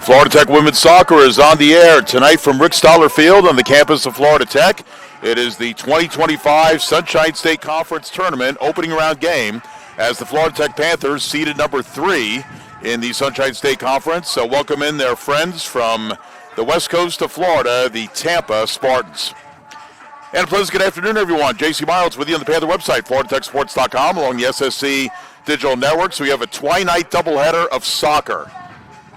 Florida Tech Women's Soccer is on the air tonight from Rick Stoller Field on the campus of Florida Tech. It is the 2025 Sunshine State Conference Tournament opening round game as the Florida Tech Panthers seeded number 3 in the Sunshine State Conference. So welcome in their friends from the west coast of Florida, the Tampa Spartans. And a pleasant good afternoon, everyone. J.C. Miles with you on the Panther website, FloridaTechSports.com, along the SSC digital network. So we have a twilight doubleheader of soccer.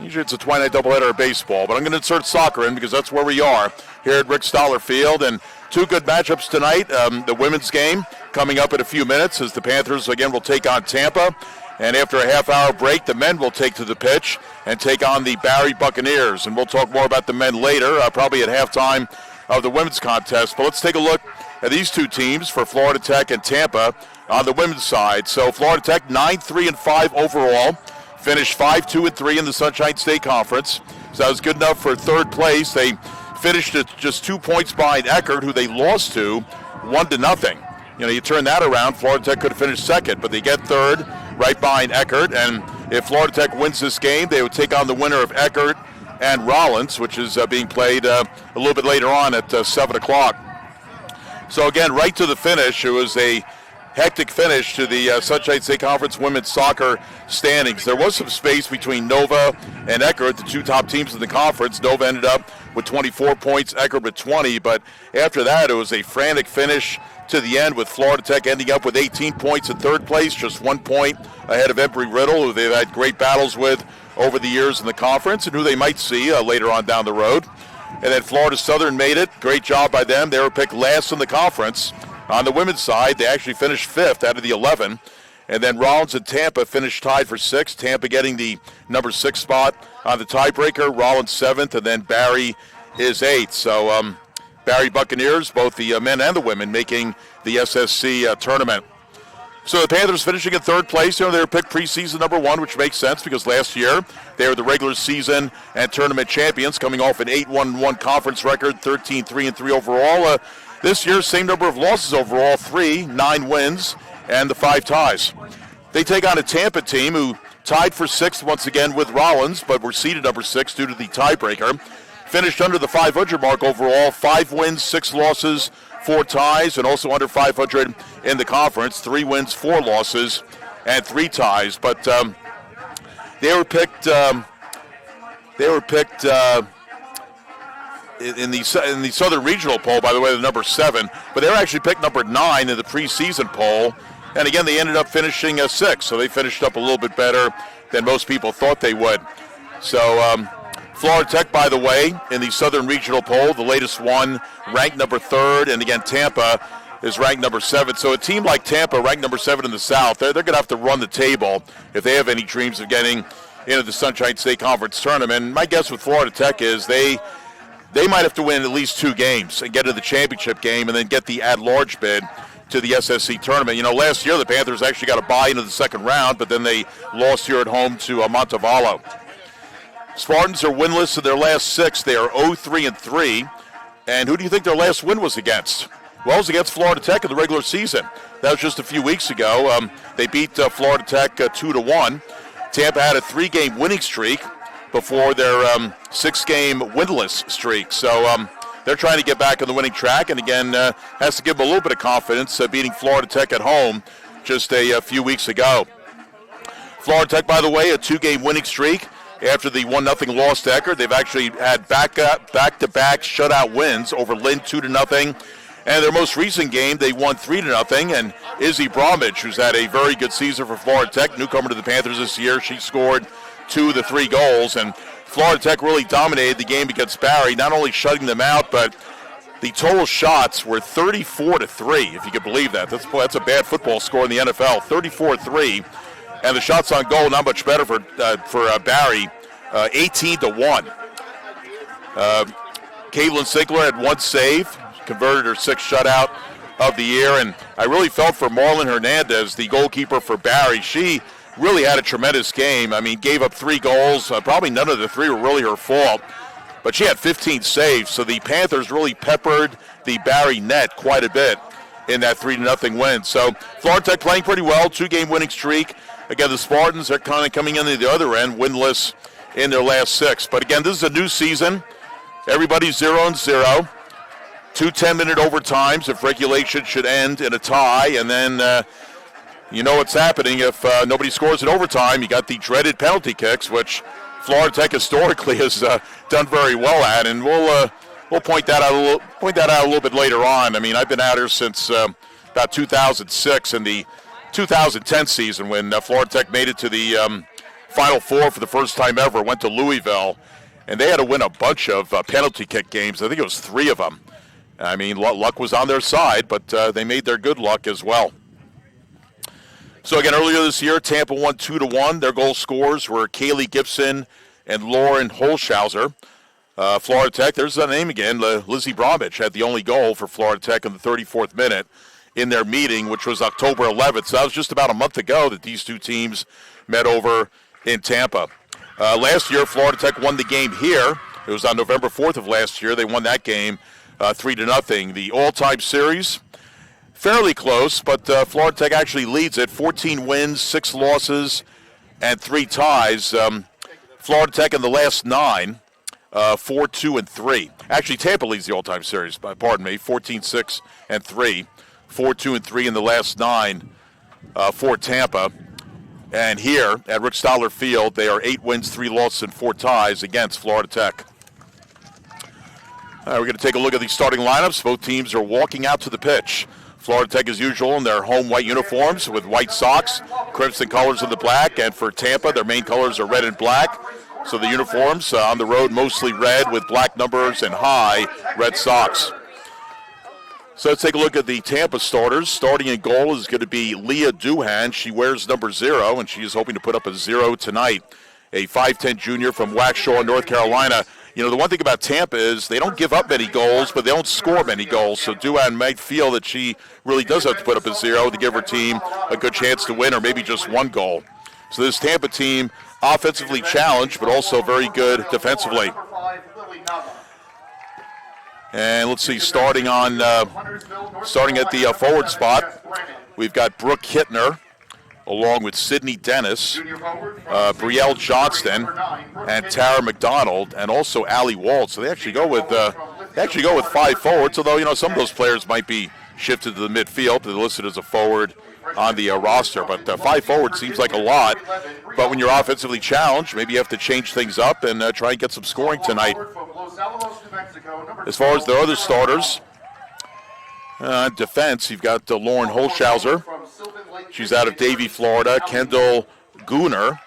Usually it's a twilight doubleheader of baseball, but I'm going to insert soccer in because that's where we are here at Rick Stoller Field. And two good matchups tonight. The women's game coming up in a few minutes as the Panthers, again, will take on Tampa. And after a half-hour break, the men will take to the pitch and take on the Barry Buccaneers. And we'll talk more about the men later, probably at halftime of the women's contest. But let's take a look at these two teams for Florida Tech and Tampa on the women's side. So Florida Tech 9-3-5 overall. Finished 5-2-3 in the Sunshine State Conference. So that was good enough for third place. They finished at just 2 points behind Eckerd, who they lost to 1-0. You know, you turn that around, Florida Tech could have finished second, but they get third right behind Eckerd. And if Florida Tech wins this game, they would take on the winner of Eckerd and Rollins, which is being played a little bit later on at 7 o'clock. So again, right to the finish, it was a hectic finish to the Sunshine State Conference women's soccer standings. There was some space between Nova and Eckerd, the two top teams in the conference. Nova ended up with 24 points, Eckerd with 20, but after that it was a frantic finish to the end with Florida Tech ending up with 18 points in third place, just 1 point ahead of Embry-Riddle, who they've had great battles with over the years in the conference and who they might see later on down the road. And then Florida Southern made it. Great job by them. They were picked last in the conference. On the women's side, they actually finished 5th out of the 11. And then Rollins and Tampa finished tied for 6th. Tampa getting the number 6 spot on the tiebreaker. Rollins 7th, and then Barry is 8th. So Barry Buccaneers, both the men and the women, making the SSC tournament. So the Panthers finishing in third place. You know, they were picked preseason number 1, which makes sense because last year they were the regular season and tournament champions, coming off an 8-1-1 conference record, 13-3-3 overall. This year, same number of losses overall, 3, 9 wins, and the 5 ties. They take on a Tampa team who tied for 6th once again with Rollins, but were seeded number 6 due to the tiebreaker. Finished under the 500 mark overall, 5 wins, 6 losses, 4 ties, and also under 500 in the conference, 3 wins, 4 losses, and 3 ties. But they were picked. In the Southern Regional poll, by the way, the number 7, but they were actually picked number 9 in the preseason poll, and again, they ended up finishing 6th, so they finished up a little bit better than most people thought they would. So Florida Tech, by the way, in the Southern Regional poll, the latest one, ranked number 3rd, and again, Tampa is ranked number 7. So a team like Tampa, ranked number 7 in the South, they're going to have to run the table if they have any dreams of getting into the Sunshine State Conference tournament. My guess with Florida Tech is they might have to win at least 2 games and get to the championship game and then get the at-large bid to the SSC tournament. You know, last year the Panthers actually got a bye into the second round, but then they lost here at home to Montevallo. Spartans are winless in their last 6. They are 0-3-3. And who do you think their last win was against? Well, it was against Florida Tech in the regular season. That was just a few weeks ago. They beat Florida Tech 2-1. Tampa had a 3-game winning streak before their 6-game winless streak. So they're trying to get back on the winning track, and again, has to give them a little bit of confidence beating Florida Tech at home just a few weeks ago. Florida Tech, by the way, a 2-game winning streak after the 1-0 loss to Eckerd. They've actually had back-to-back shutout wins over Lynn 2-0. And their most recent game, they won 3-0. And Izzy Bromwich, who's had a very good season for Florida Tech, newcomer to the Panthers this year, she scored 2 of the 3 goals, and Florida Tech really dominated the game against Barry, not only shutting them out, but the total shots were 34-3, if you could believe that. That's a bad football score in the NFL, 34-3, and the shots on goal not much better for Barry, 18-1. Caitlin Sinkler had 1 save, converted her 6th shutout of the year, and I really felt for Marlon Hernandez, the goalkeeper for Barry. She really had a tremendous game. I mean, gave up 3 goals. Probably none of the 3 were really her fault. But she had 15 saves, so the Panthers really peppered the Barry net quite a bit in that 3-0 win. So Florida Tech playing pretty well, 2-game winning streak. Again, the Spartans are kind of coming in at the other end, winless in their last 6. But again, this is a new season. Everybody's 0-0. 2 10-minute overtimes if regulation should end in a tie. And then you know what's happening if nobody scores in overtime. You got the dreaded penalty kicks, which Florida Tech historically has done very well at. And we'll point that out a little bit later on. I mean, I've been out here since about 2006 in the 2010 season when Florida Tech made it to the Final Four for the first time ever, went to Louisville, and they had to win a bunch of penalty kick games. I think it was 3 of them. I mean, luck was on their side, but they made their good luck as well. So again, earlier this year, Tampa won 2-1. Their goal scorers were Kaylee Gibson and Lauren Holshauser. Florida Tech, there's that name again, Lizzie Bromwich had the only goal for Florida Tech in the 34th minute in their meeting, which was October 11th. So that was just about a month ago that these two teams met over in Tampa. Last year, Florida Tech won the game here. It was on November 4th of last year. They won that game 3-0. The all-time series, fairly close, but Florida Tech actually leads it. 14 wins, 6 losses, and 3 ties. Florida Tech in the last 9, 4-2-3. Actually, Tampa leads the all-time series, pardon me, 14-6-3. 4-2-3 in the last 9 for Tampa. And here at Rick Stoller Field, they are 8 wins, 3 losses, and 4 ties against Florida Tech. All right, we're going to take a look at the starting lineups. Both teams are walking out to the pitch. Florida Tech, as usual, in their home white uniforms with white socks, crimson colors in the black. And for Tampa, their main colors are red and black. So the uniforms on the road mostly red with black numbers and high red socks. So let's take a look at the Tampa starters. Starting in goal is going to be Leah Duhan. She wears number 0, and she is hoping to put up a 0 tonight. A 5'10 junior from Waukesha, North Carolina. You know, the one thing about Tampa is they don't give up many goals, but they don't score many goals. So Duhan might feel that she really does have to put up a 0 to give her team a good chance to win, or maybe just 1 goal. So this Tampa team, offensively challenged, but also very good defensively. And let's see, starting at the forward spot, we've got Brooke Hittner, along with Sydney Dennis, Brielle Johnston, and Tara McDonald, and also Allie Wald. So they actually go with 5 forwards. Although some of those players might be shifted to the midfield. They're listed as a forward on the roster, but 5 forwards seems like a lot. But when you're offensively challenged, maybe you have to change things up and try and get some scoring tonight. As far as the other starters, defense, you've got Lauren Holshauser. She's out of Davie, Florida. Kendall Gooner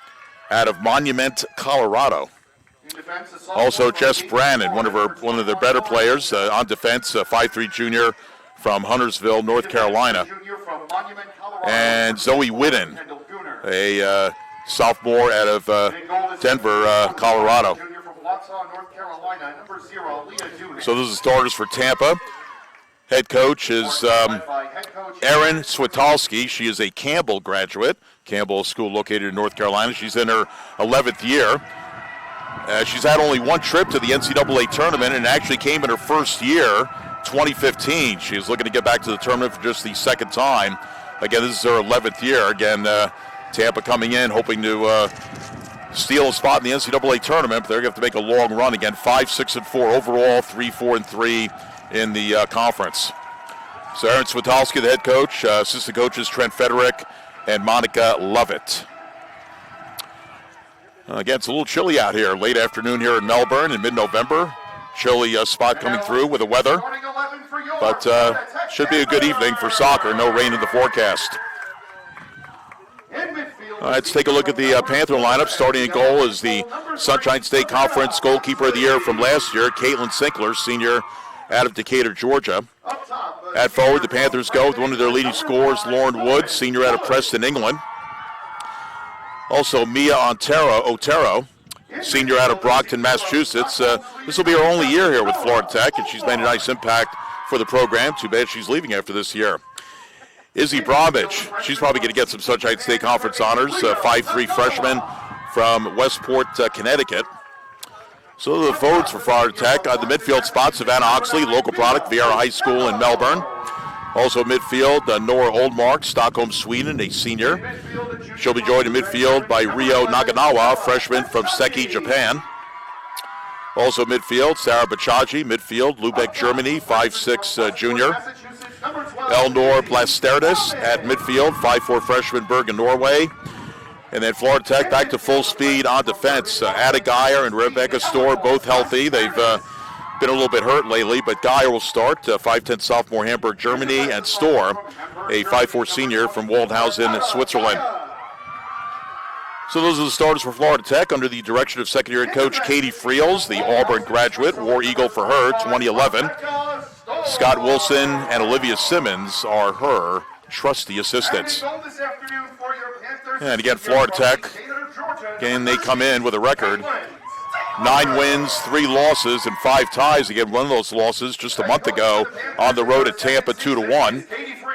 out of Monument, Colorado. Also, Jess Brannon, one of their better players on defense, a 5'3 junior from Huntersville, North Carolina. And Zoe Whitten, a sophomore out of Denver, Colorado. So those are the starters for Tampa. Head coach is Erin Switalski. She is a Campbell graduate. Campbell School located in North Carolina. She's in her 11th year. She's had only 1 trip to the NCAA tournament and actually came in her first year, 2015. She's looking to get back to the tournament for just the second time. Again, this is her 11th year. Again, Tampa coming in hoping to steal a spot in the NCAA tournament. They're going to have to make a long run again. 5-6-4 overall, 3-4-3 in the conference. So Erin Switalski, the head coach, assistant coaches Trent Federick and Monica Lovett. Again, it's a little chilly out here. Late afternoon here in Melbourne in mid-November. Chilly spot coming through with the weather. But should be a good evening for soccer. No rain in the forecast. All right, let's take a look at the Panther lineup. Starting in goal is the Sunshine State Conference Goalkeeper of the Year from last year, Caitlin Sinkler, senior out of Decatur, Georgia. At forward, the Panthers go with one of their leading scorers, Lauren Wood, senior out of Preston, England. Also, Mia Otero, senior out of Brockton, Massachusetts. This will be her only year here with Florida Tech, and she's made a nice impact for the program. Too bad she's leaving after this year. Izzy Bromwich, she's probably going to get some Sunshine State Conference honors, 5'3 freshman from Westport, Connecticut. So the forwards for Florida Tech. The midfield spot, Savannah Oxley, local product, Vieira High School in Melbourne. Also midfield, Nora Oldmark, Stockholm, Sweden, a senior. She'll be joined in midfield by Ryo Naganawa, freshman from Seki, Japan. Also midfield, Sarah Bachaji, midfield, Lübeck, Germany, 5'6", junior. Elnor Plasterdis at midfield, 5'4", freshman, Bergen, Norway. And then Florida Tech back to full speed on defense. Ada Geyer and Rebecca Storr both healthy. They've been a little bit hurt lately, but Geyer will start, 5'10", sophomore, Hamburg, Germany, and Storr, a 5'4", senior from Waldhausen, Switzerland. So those are the starters for Florida Tech under the direction of second-year head coach Katie Friels, the Auburn graduate, War Eagle for her, 2011. Scott Wilson and Olivia Simmons are her trusty assistants. And again, Florida Tech, again, they come in with a record. 9 wins, 3 losses, and 5 ties. Again, one of those losses just a month ago on the road at Tampa, 2-1.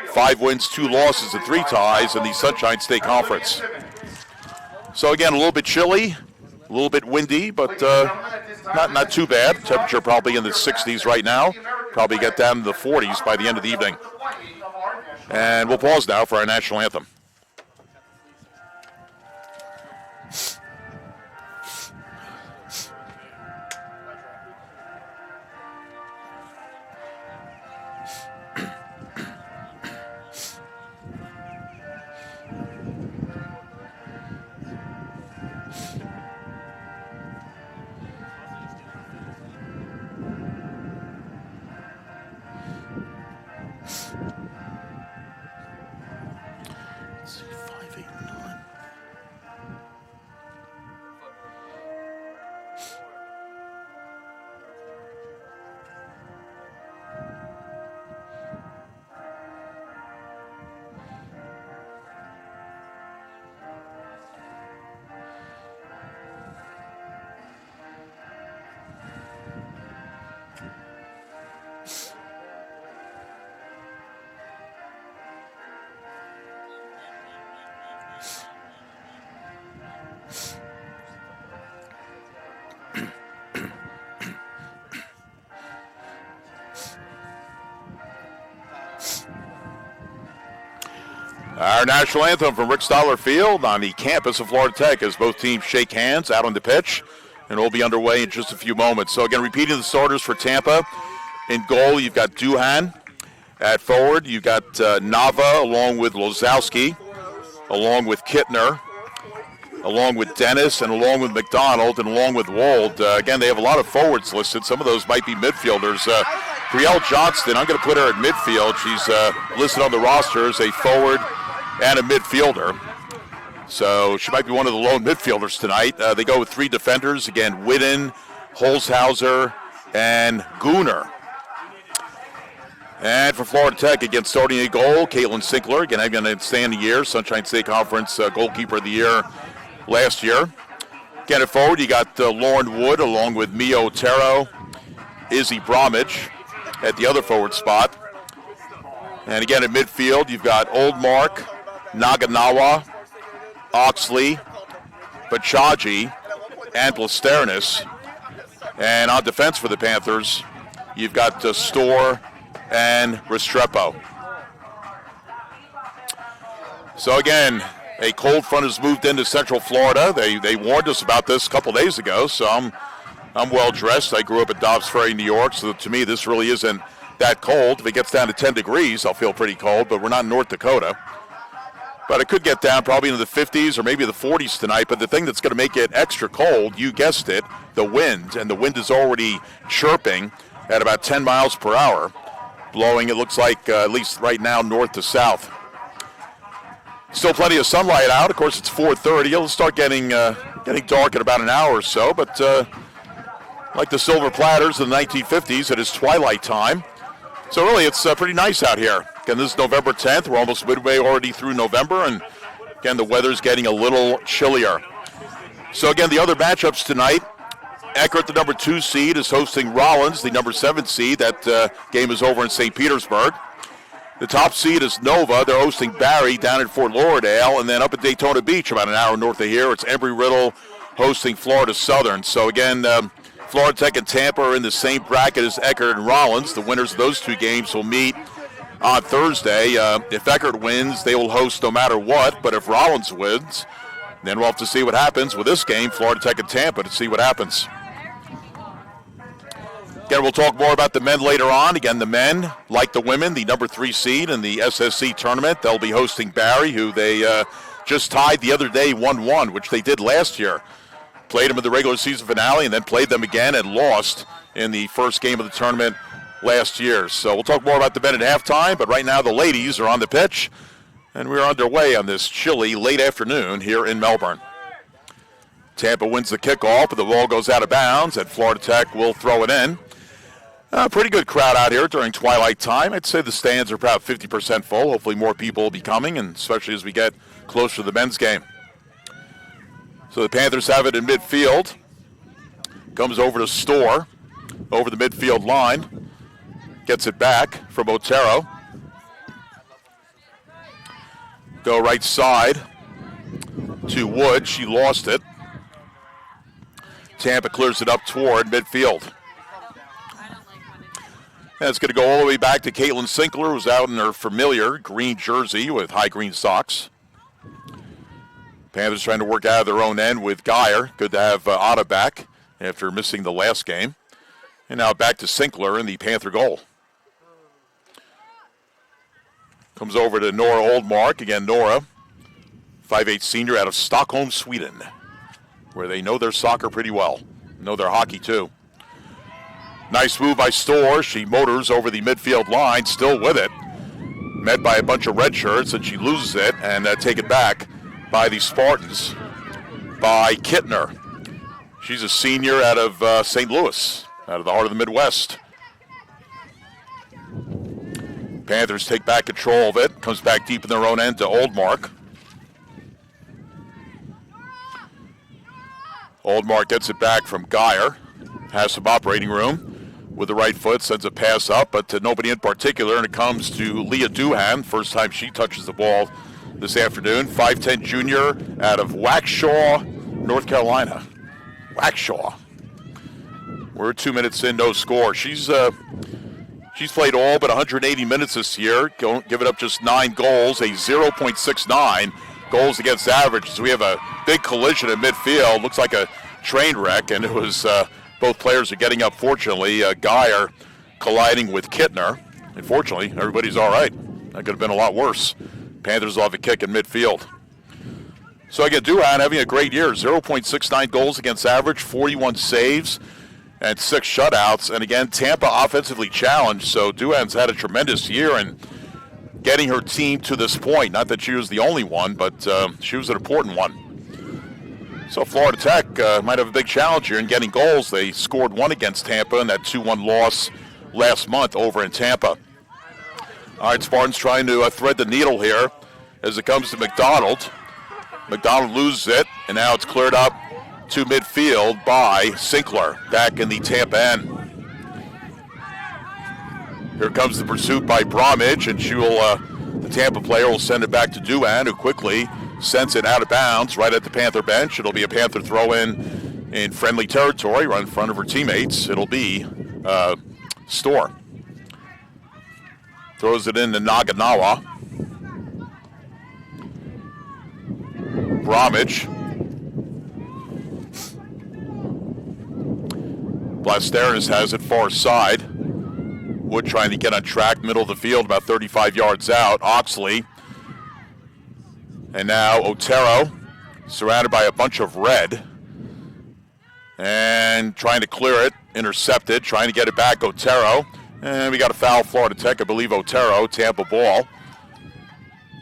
5 wins, 2 losses, and 3 ties in the Sunshine State Conference. So again, a little bit chilly, a little bit windy, but not too bad. Temperature probably in the 60s right now. Probably get down to the 40s by the end of the evening. And we'll pause now for our national anthem. Our national anthem from Rick Stoller Field on the campus of Florida Tech as both teams shake hands out on the pitch, and we'll be underway in just a few moments. So again, repeating the starters for Tampa. In goal, you've got Duhan. At forward, you've got Nava along with Lozowski, along with Kittner, along with Dennis, and along with McDonald, and along with Wold. Again, they have a lot of forwards listed. Some of those might be midfielders. Brielle Johnston, I'm going to put her at midfield. She's listed on the roster as a forward and a midfielder. So she might be one of the lone midfielders tonight. They go with 3 defenders. Again, Whitten, Holzhauser, and Gooner. And for Florida Tech, again, starting a goal, Caitlin Sinkler, again, having an outstanding year, Sunshine State Conference goalkeeper of the year last year. Again, at forward, you got Lauren Wood along with Mia Otero, Izzy Bromwich at the other forward spot. And again, at midfield, you've got Oldmark, Naganawa, Oxley, Bachaji, and Plasternis. And on defense for the Panthers, you've got Storr and Restrepo. So again, a cold front has moved into Central Florida. They warned us about this a couple days ago, so I'm well dressed. I grew up at Dobbs Ferry, New York, so to me this really isn't that cold. If it gets down to 10 degrees, I'll feel pretty cold, but we're not in North Dakota. But it could get down probably into the 50s or maybe the 40s tonight. But the thing that's going to make it extra cold, you guessed it, the wind. And the wind is already chirping at about 10 miles per hour, blowing, it looks like, at least right now, north to south. Still plenty of sunlight out. Of course, it's 4:30. It'll start getting dark in about an hour or so. But like the Silver Platters in the 1950s, it is twilight time. So really, it's pretty nice out here. Again, this is November 10th. We're almost midway already through November, and again, the weather's getting a little chillier. So again, the other matchups tonight, Eckert, the number 2 seed, is hosting Rollins, the number 7 seed. That game is over in St. Petersburg. The top seed is Nova. They're hosting Barry down in Fort Lauderdale, and then up at Daytona Beach, about an hour north of here, it's Embry-Riddle hosting Florida Southern. So again, Florida Tech and Tampa are in the same bracket as Eckert and Rollins. The winners of those 2 games will meet on Thursday. If Eckert wins, they will host no matter what. But if Rollins wins, then we'll have to see what happens with this game, Florida Tech and Tampa, to see what happens. Again, we'll talk more about the men later on. Again, the men, like the women, the number 3 seed in the SSC tournament. They'll be hosting Barry, who they just tied the other day 1-1, which they did last year. Played them in the regular season finale and then played them again and lost in the first game of the tournament last year. So we'll talk more about the men at halftime, but right now the ladies are on the pitch, and we're underway on this chilly late afternoon here in Melbourne. Tampa wins the kickoff, but the ball goes out of bounds, and Florida Tech will throw it in. Pretty good crowd out here during twilight time. I'd say the stands are about 50% full. Hopefully more people will be coming, and especially as we get closer to the men's game. So the Panthers have it in midfield. Comes over to Storr, over the midfield line. Gets it back from Otero. Go right side to Wood. She lost it. Tampa clears it up toward midfield. And it's going to go all the way back to Caitlin Sinkler, who's out in her familiar green jersey with high green socks. Panthers trying to work out of their own end with Geyer. Good to have Otta back after missing the last game. And now back to Sinkler in the Panther goal. Comes over to Nora Oldmark. Again, Nora, 5'8" senior out of Stockholm, Sweden, where they know their soccer pretty well. Know their hockey, too. Nice move by Storr. She motors over the midfield line, still with it. Met by a bunch of red shirts, and she loses it and take it back by the Spartans, by Kittner. She's a senior out of St. Louis, out of the heart of the Midwest. Panthers take back control of it. Comes back deep in their own end to Oldmark. Oldmark gets it back from Geyer. Has some operating room with the right foot, sends a pass up, but to nobody in particular, and it comes to Leah Duhan, first time she touches the ball this afternoon. 5'10" junior out of Waukesha, North Carolina. Waukesha. We're 2 minutes in, no score. She's played all but 180 minutes this year, giving up just 9 goals, a 0.69 goals against average. So we have a big collision in midfield. Looks like a train wreck, and it was both players are getting up, fortunately. Geyer colliding with Kittner. Unfortunately, everybody's all right. That could have been a lot worse. Panthers will have a kick in midfield. So again, Duhan having a great year. 0.69 goals against average, 41 saves, and 6 shutouts. And again, Tampa offensively challenged, so Duhan's had a tremendous year in getting her team to this point. Not that she was the only one, but she was an important one. So Florida Tech might have a big challenge here in getting goals. They scored 1 against Tampa in that 2-1 loss last month over in Tampa. All right, Spartans trying to thread the needle here as it comes to McDonald. McDonald loses it, and now it's cleared up to midfield by Sinkler back in the Tampa end. Here comes the pursuit by Bromwich, and she will, the Tampa player will send it back to Duhan, who quickly sends it out of bounds right at the Panther bench. It'll be a Panther throw-in in friendly territory right in front of her teammates. It'll be Storr. Throws it into Naganawa. Bromwich. Blasteris has it far side. Wood trying to get on track, middle of the field, about 35 yards out. Oxley. And now Otero, surrounded by a bunch of red. And trying to clear it, intercepted, trying to get it back, Otero. And we got a foul, Florida Tech, I believe Otero, Tampa ball.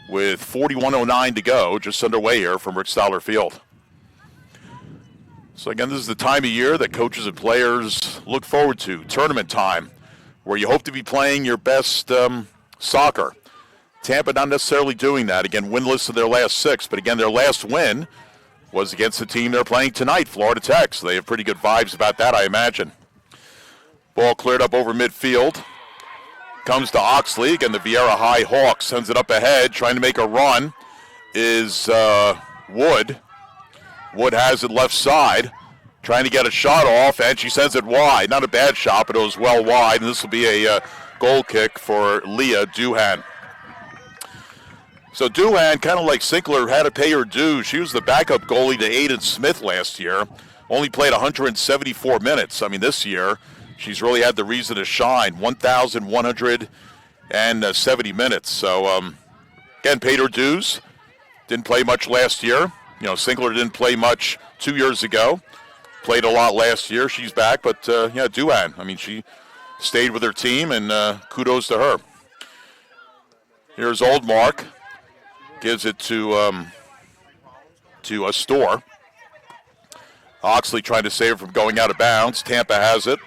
With 41:09 to go, just underway here from Rick Stoller Field. So again, this is the time of year that coaches and players look forward to, tournament time, where you hope to be playing your best soccer. Tampa not necessarily doing that. Again, winless in their last 6, but again, their last win was against the team they're playing tonight, Florida Tech. So they have pretty good vibes about that, I imagine. Ball cleared up over midfield. Comes to Oxley. Again, the Vieira High Hawks sends it up ahead. Trying to make a run is Wood. Wood has it left side. Trying to get a shot off, and she sends it wide. Not a bad shot, but it was well wide. And this will be a goal kick for Leah Duhan. So Duhan, kind of like Sinkler, had to pay her dues. She was the backup goalie to Aiden Smith last year. Only played 174 minutes. I mean, this year, she's really had the reason to shine. 1,170 minutes. So, again, paid her dues. Didn't play much last year. You know, Sinkler didn't play much 2 years ago. Played a lot last year. She's back. But, yeah, Duhan, I mean, she stayed with her team, and kudos to her. Here's Old Mark. Gives it to a Store. Oxley trying to save her from going out of bounds. Tampa has it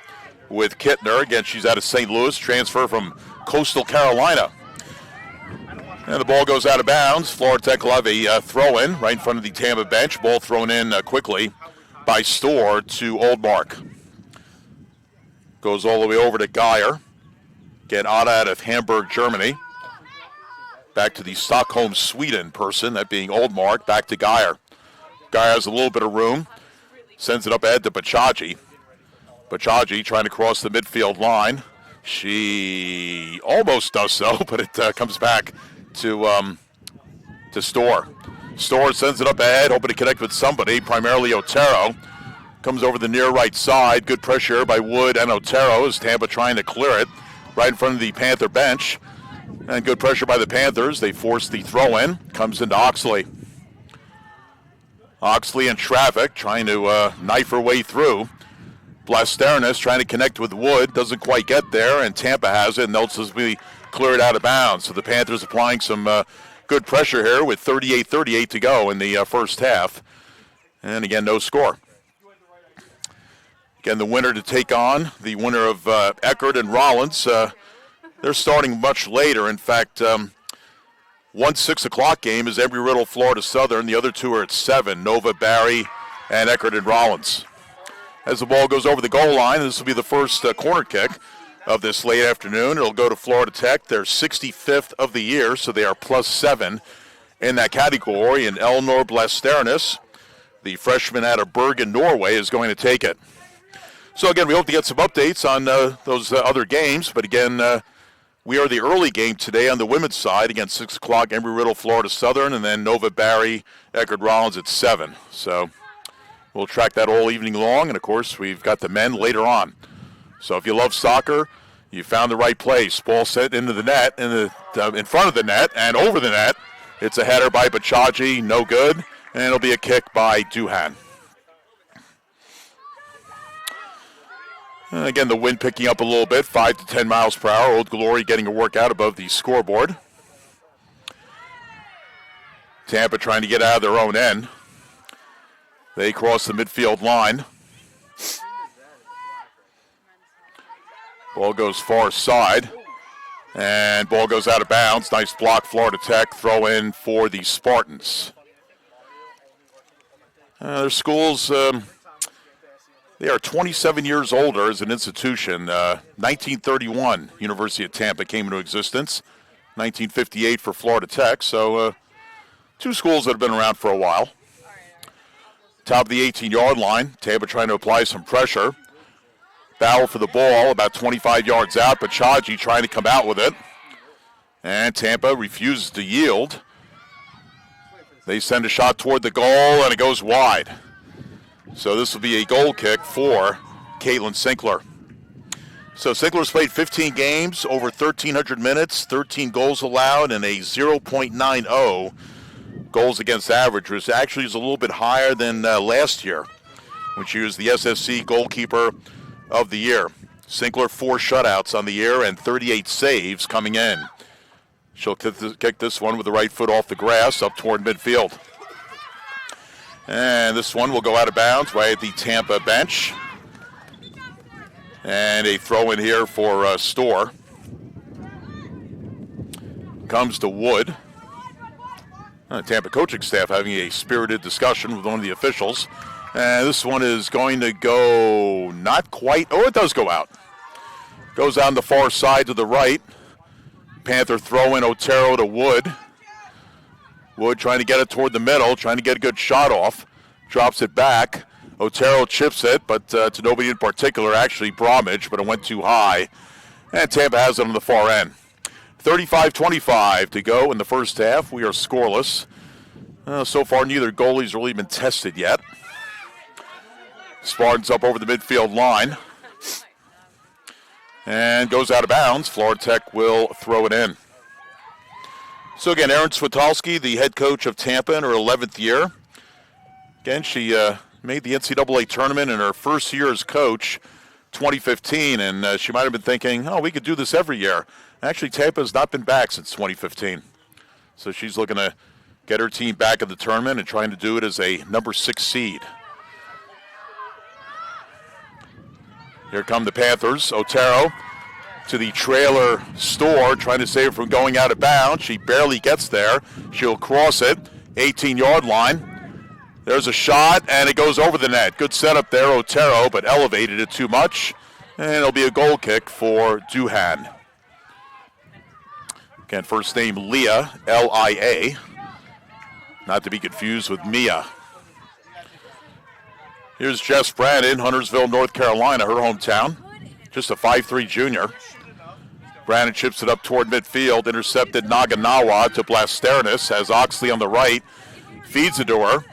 with Kittner. Again, she's out of St. Louis, transfer from Coastal Carolina. And the ball goes out of bounds. Florida Tech will have a throw-in right in front of the Tampa bench. Ball thrown in quickly by Store to Old Mark. Goes all the way over to Geyer. Get out of Hamburg, Germany. Back to the Stockholm, Sweden person, that being Old Mark. Back to Geyer. Geyer has a little bit of room. Sends it up ahead to Bachagi. Bachagi trying to cross the midfield line. She almost does so, but it comes back to Store. Store sends it up ahead, hoping to connect with somebody, primarily Otero. Comes over the near right side. Good pressure by Wood and Otero as Tampa trying to clear it right in front of the Panther bench. And good pressure by the Panthers. They force the throw-in. Comes into Oxley. Oxley in traffic, trying to knife her way through. Blasternis trying to connect with Wood. Doesn't quite get there, and Tampa has it, and they'll just be cleared out of bounds. So the Panthers applying some good pressure here with 38-38 to go in the first half. And again, no score. Again, the winner to take on, the winner of Eckert and Rollins. They're starting much later. In fact, one 6 o'clock game is Embry-Riddle, Florida Southern. The other two are at 7, Nova, Barry, and Eckert and Rollins. As the ball goes over the goal line, this will be the first corner kick of this late afternoon. It'll go to Florida Tech. They're 65th of the year, so they are +7 in that category. And Elnor Blasternis, the freshman out of Bergen, Norway, is going to take it. So, again, we hope to get some updates on those other games. But, again, we are the early game today on the women's side. Again, 6 o'clock, Embry-Riddle, Florida Southern, and then Nova, Barry, Eckerd Rollins at 7. So we'll track that all evening long. And, of course, we've got the men later on. So if you love soccer, you found the right place. Ball sent into the net, in front of the net, and over the net. It's a header by Bachagi, no good, and it'll be a kick by Duhan. Again, the wind picking up a little bit, 5 to 10 miles per hour. Old Glory getting a workout above the scoreboard. Tampa trying to get out of their own end. They cross the midfield line. Ball goes far side, and ball goes out of bounds. Nice block, Florida Tech. Throw in for the Spartans. Their schools... They are 27 years older as an institution. 1931, University of Tampa came into existence. 1958 for Florida Tech. So two schools that have been around for a while. Top of the 18-yard line. Tampa trying to apply some pressure. Battle for the ball about 25 yards out. Bachagi trying to come out with it. And Tampa refuses to yield. They send a shot toward the goal, and it goes wide. So this will be a goal kick for Caitlin Sinkler. So Sinkler's played 15 games, over 1,300 minutes, 13 goals allowed, and a 0.90 goals against average, which actually is a little bit higher than last year, when she was the SSC goalkeeper of the year. Sinkler 4 shutouts on the year and 38 saves coming in. She'll kick this one with the right foot off the grass up toward midfield. And this one will go out of bounds right at the Tampa bench. And a throw in here for Store. Comes to Wood. Tampa coaching staff having a spirited discussion with one of the officials. And this one is going to go not quite. Oh, it does go out. Goes on the far side to the right. Panther throw in Otero to Wood. Wood trying to get it toward the middle, trying to get a good shot off. Drops it back. Otero chips it, but to nobody in particular, actually Bromwich, but it went too high. And Tampa has it on the far end. 35-25 to go in the first half. We are scoreless. So far, neither goalie's really been tested yet. Spartans up over the midfield line. And goes out of bounds. Florida Tech will throw it in. So again, Erin Switalski, the head coach of Tampa in her 11th year. Again, she made the NCAA tournament in her first year as coach, 2015, and she might have been thinking, oh, we could do this every year. Actually, Tampa has not been back since 2015. So she's looking to get her team back in the tournament and trying to do it as a number 6 seed. Here come the Panthers. Otero to the trailer store, trying to save it from going out of bounds. She barely gets there. She'll cross it, 18-yard line. There's a shot, and it goes over the net. Good setup there, Otero, but elevated it too much. And it'll be a goal kick for Duhan. Again, first name Leah, L-I-A. Not to be confused with Mia. Here's Jess Brannon, Huntersville, North Carolina, her hometown. Just a 5'3 junior. Brannon chips it up toward midfield, intercepted Naganawa to Blasternis, has Oxley on the right, feeds it to her.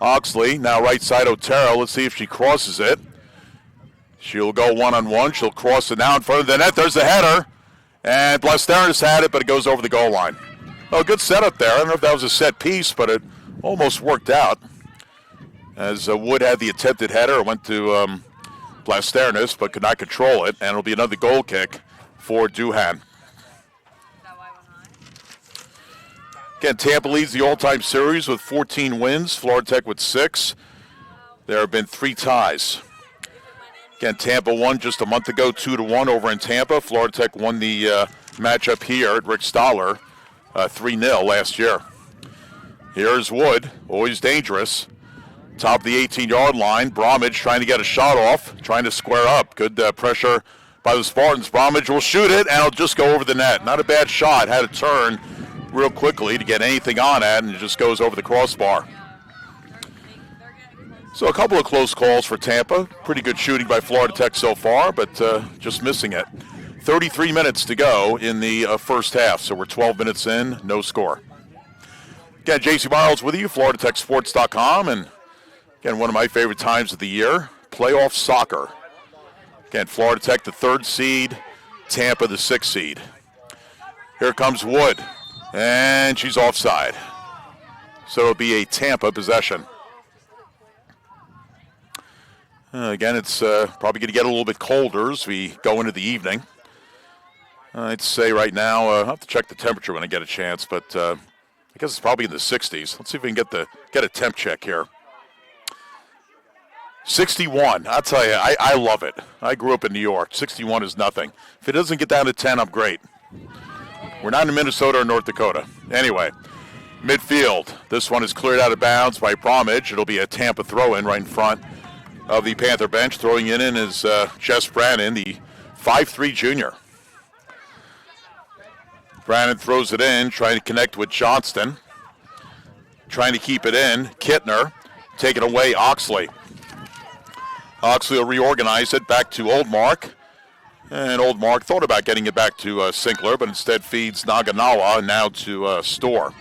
Oxley, now right side Otero, let's see if she crosses it. She'll go one-on-one, she'll cross it now in front of the net, there's the header. And Blasternis had it, but it goes over the goal line. Oh, good setup there. I don't know if that was a set piece, but it almost worked out. As Wood had the attempted header, it went to Blasternis, but could not control it, and it'll be another goal kick for Duhan. Again, Tampa leads the all-time series with 14 wins, Florida Tech with 6. There have been 3 ties. Again, Tampa won just a month ago, 2-1 over in Tampa. Florida Tech won the matchup here at Rick Stoller, 3-0 last year. Here's Wood, always dangerous. Top of the 18-yard line. Bromwich trying to get a shot off, trying to square up. Good pressure by the Spartans. Bromwich will shoot it, and it'll just go over the net. Not a bad shot. Had to turn real quickly to get anything on it, and it just goes over the crossbar. So a couple of close calls for Tampa. Pretty good shooting by Florida Tech so far, but just missing it. 33 minutes to go in the first half, so we're 12 minutes in, no score. Again, J.C. Miles with you, FloridaTechSports.com, and again, one of my favorite times of the year, playoff soccer. Again, Florida Tech, the 3rd seed, Tampa, the 6th seed. Here comes Wood, and she's offside. So it'll be a Tampa possession. Again, it's probably going to get a little bit colder as we go into the evening. I'd say right now, I'll have to check the temperature when I get a chance, but I guess it's probably in the 60s. Let's see if we can get a temp check here. 61. I'll tell you, I love it. I grew up in New York. 61 is nothing. If it doesn't get down to 10, I'm great. We're not in Minnesota or North Dakota. Anyway, midfield. This one is cleared out of bounds by Bromwich. It'll be a Tampa throw-in right in front of the Panther bench. Throwing in is Jess Brannon, the 5'3 junior. Brannon throws it in, trying to connect with Johnston. Trying to keep it in. Kittner. Taking away Oxley. Oxley will reorganize it back to Oldmark. And Oldmark thought about getting it back to Sinkler, but instead feeds Naganawa now to Storr.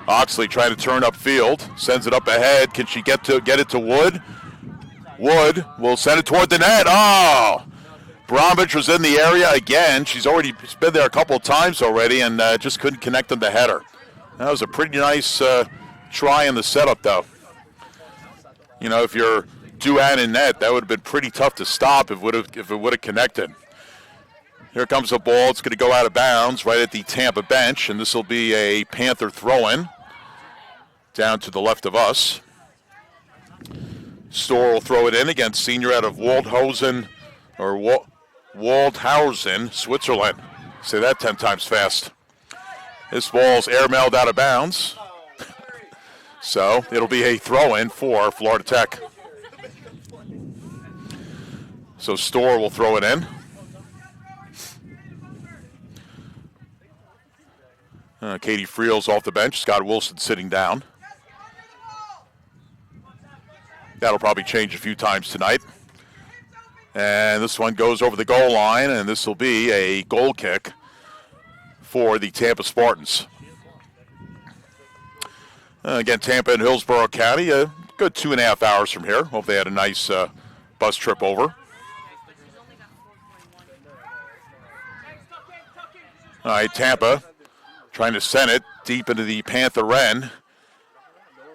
Oxley trying to turn upfield. Sends it up ahead. Can she get it to Wood? Wood will send it toward the net. Oh! Bromwich was in the area again. She's already been there a couple of times already and just couldn't connect on the header. That was a pretty nice try in the setup, though. You know, if you're Duhan in net, that would have been pretty tough to stop if it would have connected. Here comes the ball. It's going to go out of bounds right at the Tampa bench, and this will be a Panther throw-in down to the left of us. Storr will throw it in against senior out of Waldhausen, Switzerland. Say that 10 times fast. This ball's airmailed out of bounds. So it'll be a throw-in for Florida Tech. So Storr will throw it in. Katie Friel's off the bench. Scott Wilson sitting down. That'll probably change a few times tonight. And this one goes over the goal line, and this will be a goal kick for the Tampa Spartans. Again, Tampa and Hillsborough County, a good 2.5 hours from here. Hope they had a nice bus trip over. All right, Tampa trying to send it deep into the Panther end.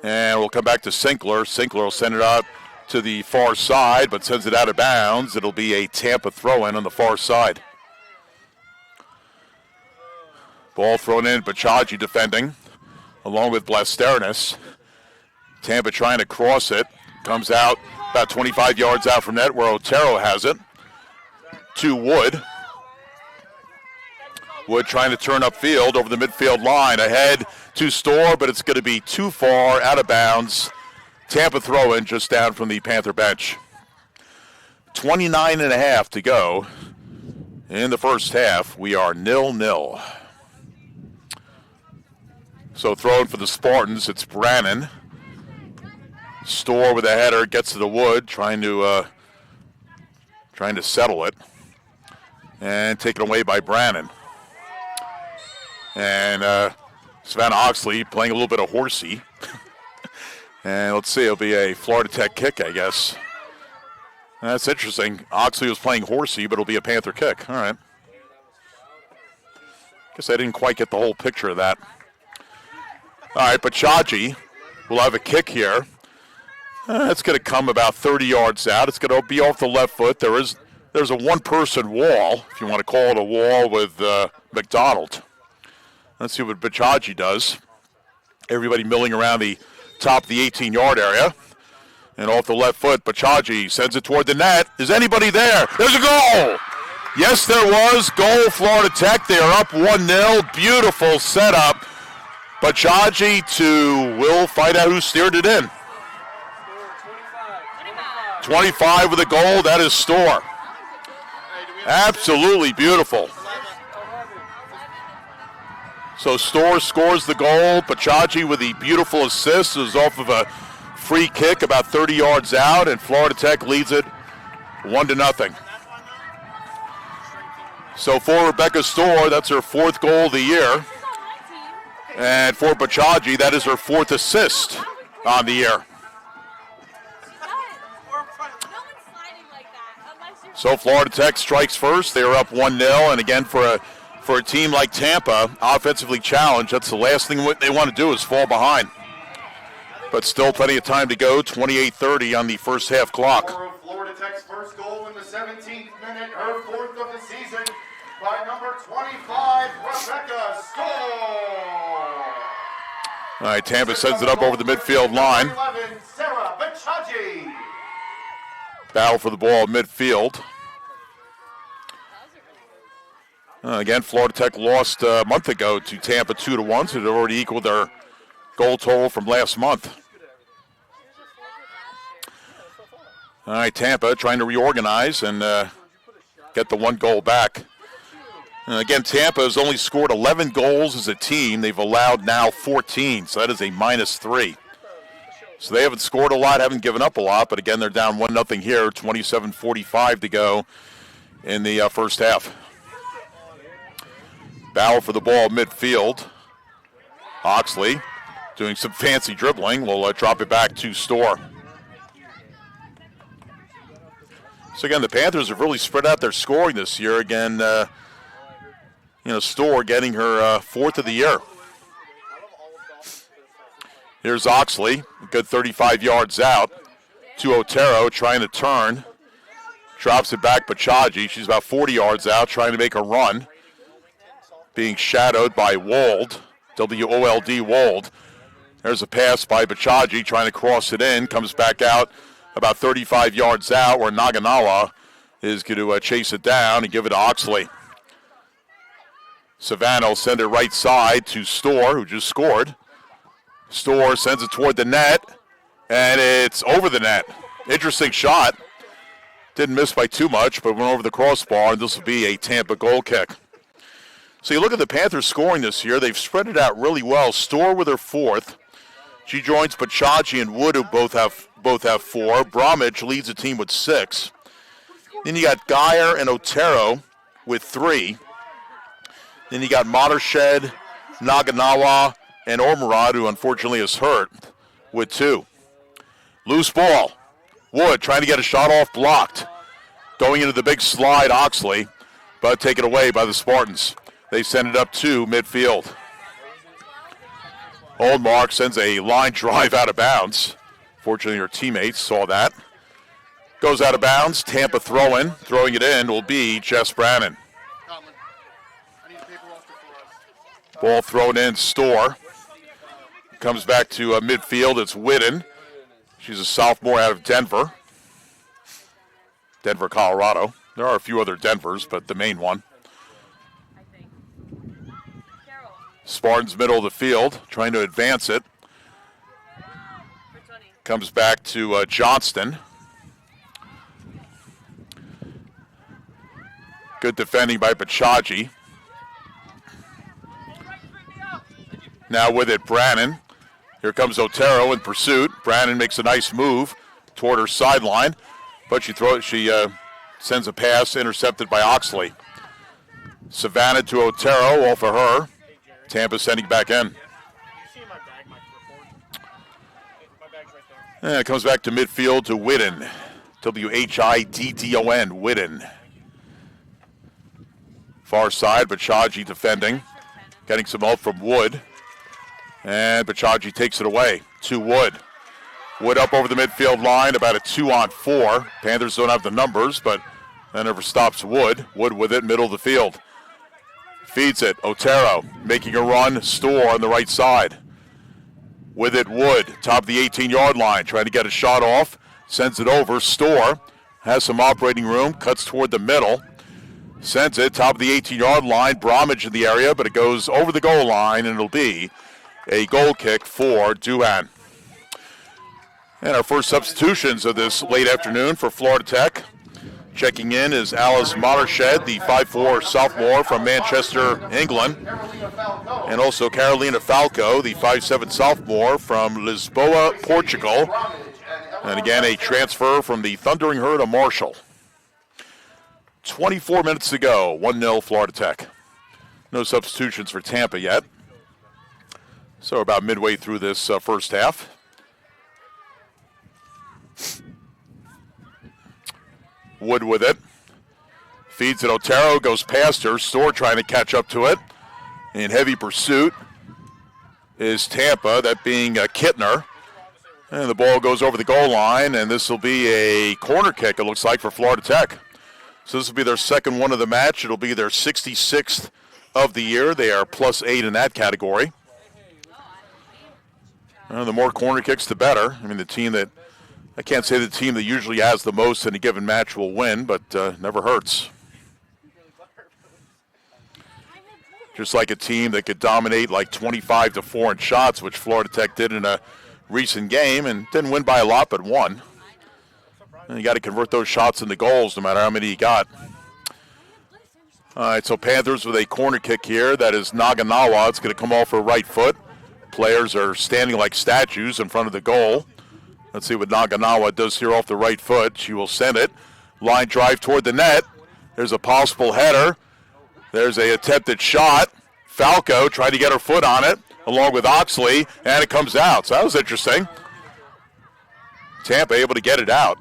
And we'll come back to Sinkler. Sinkler will send it out to the far side, but sends it out of bounds. It'll be a Tampa throw-in on the far side. Ball thrown in, Bachaji defending, along with Blasternis. Tampa trying to cross it. Comes out about 25 yards out from net where Otero has it. To Wood. Wood trying to turn upfield over the midfield line. Ahead to Storr, but it's going to be too far, out of bounds. Tampa throw-in just down from the Panther bench. 29.5 to go in the first half. We are 0-0. So throwing for the Spartans, it's Brannon. Storr with a header, gets to the Wood, trying to settle it. And taken away by Brannon. And Savannah Oxley playing a little bit of horsey. And let's see, it'll be a Florida Tech kick, I guess. That's interesting. Oxley was playing horsey, but it'll be a Panther kick. All right. Guess I didn't quite get the whole picture of that. All right, Bachaji will have a kick here. It's going to come about 30 yards out. It's going to be off the left foot. There's a one-person wall, if you want to call it a wall, with McDonald. Let's see what Bachaji does. Everybody milling around the top of the 18-yard area. And off the left foot, Bachaji sends it toward the net. Is anybody there? There's a goal! Yes, there was. Goal, Florida Tech. They are up 1-0. Beautiful setup. Bachaji to Will find out who steered it in. 25 with a goal. That is Storr. Absolutely beautiful. So Storr scores the goal. Bachaji with the beautiful assist. It was off of a free kick about 30 yards out, and Florida Tech leads it 1-0. So for Rebecca Storr, that's her 4th goal of the year. And for Bachaji, that is her 4th assist on the year. So Florida Tech strikes first. They are up 1-0, and again for a team like Tampa, offensively challenged, that's the last thing what they want to do is fall behind. But still plenty of time to go, 28:30 on the first half clock. Florida Tech's first goal in the 17th minute, her 4th of the season, by number 25, Rebecca Storr. All right, Tampa sends it up over the midfield line. 11, Sarah Bachaji. Battle for the ball at midfield. Again, Florida Tech lost a month ago to Tampa 2-1, so they've already equaled their goal total from last month. All right, Tampa trying to reorganize and get the 1 goal back. Again, Tampa has only scored 11 goals as a team. They've allowed now 14, so that is a -3. So they haven't scored a lot, haven't given up a lot, but again, they're down 1-0 here, 27:45 to go in the first half. Battle for the ball midfield. Oxley doing some fancy dribbling. We'll drop it back to Storr. So again, the Panthers have really spread out their scoring this year. Again, Storr getting her 4th of the year. Here's Oxley, a good 35 yards out to Otero, trying to turn. Drops it back, Bachaji. She's about 40 yards out, trying to make a run. Being shadowed by Wold, W-O-L-D, Wold. There's a pass by Bachaji, trying to cross it in. Comes back out about 35 yards out, where Naganawa is going to chase it down and give it to Oxley. Savannah will send it right side to Storr, who just scored. Storr sends it toward the net, and it's over the net. Interesting shot. Didn't miss by too much, but went over the crossbar, and this will be a Tampa goal kick. So you look at the Panthers scoring this year, they've spread it out really well. Storr with her 4th. She joins Bachaji and Wood, who both have 4. Bromwich leads the team with 6. Then you got Geyer and Otero with 3. Then you got Motorshed, Naganawa, and Ormerod, who unfortunately is hurt, with 2. Loose ball. Wood trying to get a shot off, blocked. Going into the big slide, Oxley, but taken away by the Spartans. They send it up to midfield. Oldmark sends a line drive out of bounds. Fortunately, her teammates saw that. Goes out of bounds. Tampa throw-in. Throwing it in will be Jess Brannon. Ball thrown in, Storr. Comes back to midfield. It's Whitten. She's a sophomore out of Denver, Colorado. There are a few other Denvers, but the main one. Spartans middle of the field, trying to advance it. Comes back to Johnston. Good defending by Pachaji. Now with it, Brannon. Here comes Otero in pursuit. Brannon makes a nice move toward her sideline, but she sends a pass intercepted by Oxley. Savannah to Otero, all for her. Tampa sending back in. And it comes back to midfield to Whitten. Widton, Whitten. Far side, Bachaji defending. Getting some help from Wood. And Bachaji takes it away to Wood. Wood up over the midfield line, about a 2-on-4. Panthers don't have the numbers, but that never stops Wood. Wood with it, middle of the field. Feeds it, Otero making a run, Storr on the right side. With it, Wood, top of the 18-yard line, trying to get a shot off. Sends it over, Storr has some operating room, cuts toward the middle. Sends it, top of the 18-yard line, Bromwich in the area, but it goes over the goal line, and it'll be a goal kick for Duhan. And our first substitutions of this late afternoon for Florida Tech. Checking in is Alice Motorshed, the 5'4 sophomore from Manchester, England. And also Carolina Falco, the 5'7 sophomore from Lisboa, Portugal. And again, a transfer from the Thundering Herd of Marshall. 24 minutes to go, 1-0 Florida Tech. No substitutions for Tampa yet. So about midway through this first half. Wood with it. Feeds it, Otero goes past her. Storr trying to catch up to it. In heavy pursuit is Tampa, that being Kittner. And the ball goes over the goal line, and this will be a corner kick, it looks like, for Florida Tech. So this will be their second one of the match. It'll be their 66th of the year. They are +8 in that category. The more corner kicks, the better. I mean, I can't say the team that usually has the most in a given match will win, but never hurts. Just like a team that could dominate like 25-4 in shots, which Florida Tech did in a recent game, and didn't win by a lot, but won. And you got to convert those shots into goals, no matter how many you got. All right, so Panthers with a corner kick here. That is Naganawa. It's going to come off her right foot. Players are standing like statues in front of the goal. Let's see what Naganawa does here off the right foot. She will send it. Line drive toward the net. There's a possible header. There's a attempted shot. Falco tried to get her foot on it, along with Oxley, and it comes out. So that was interesting. Tampa able to get it out.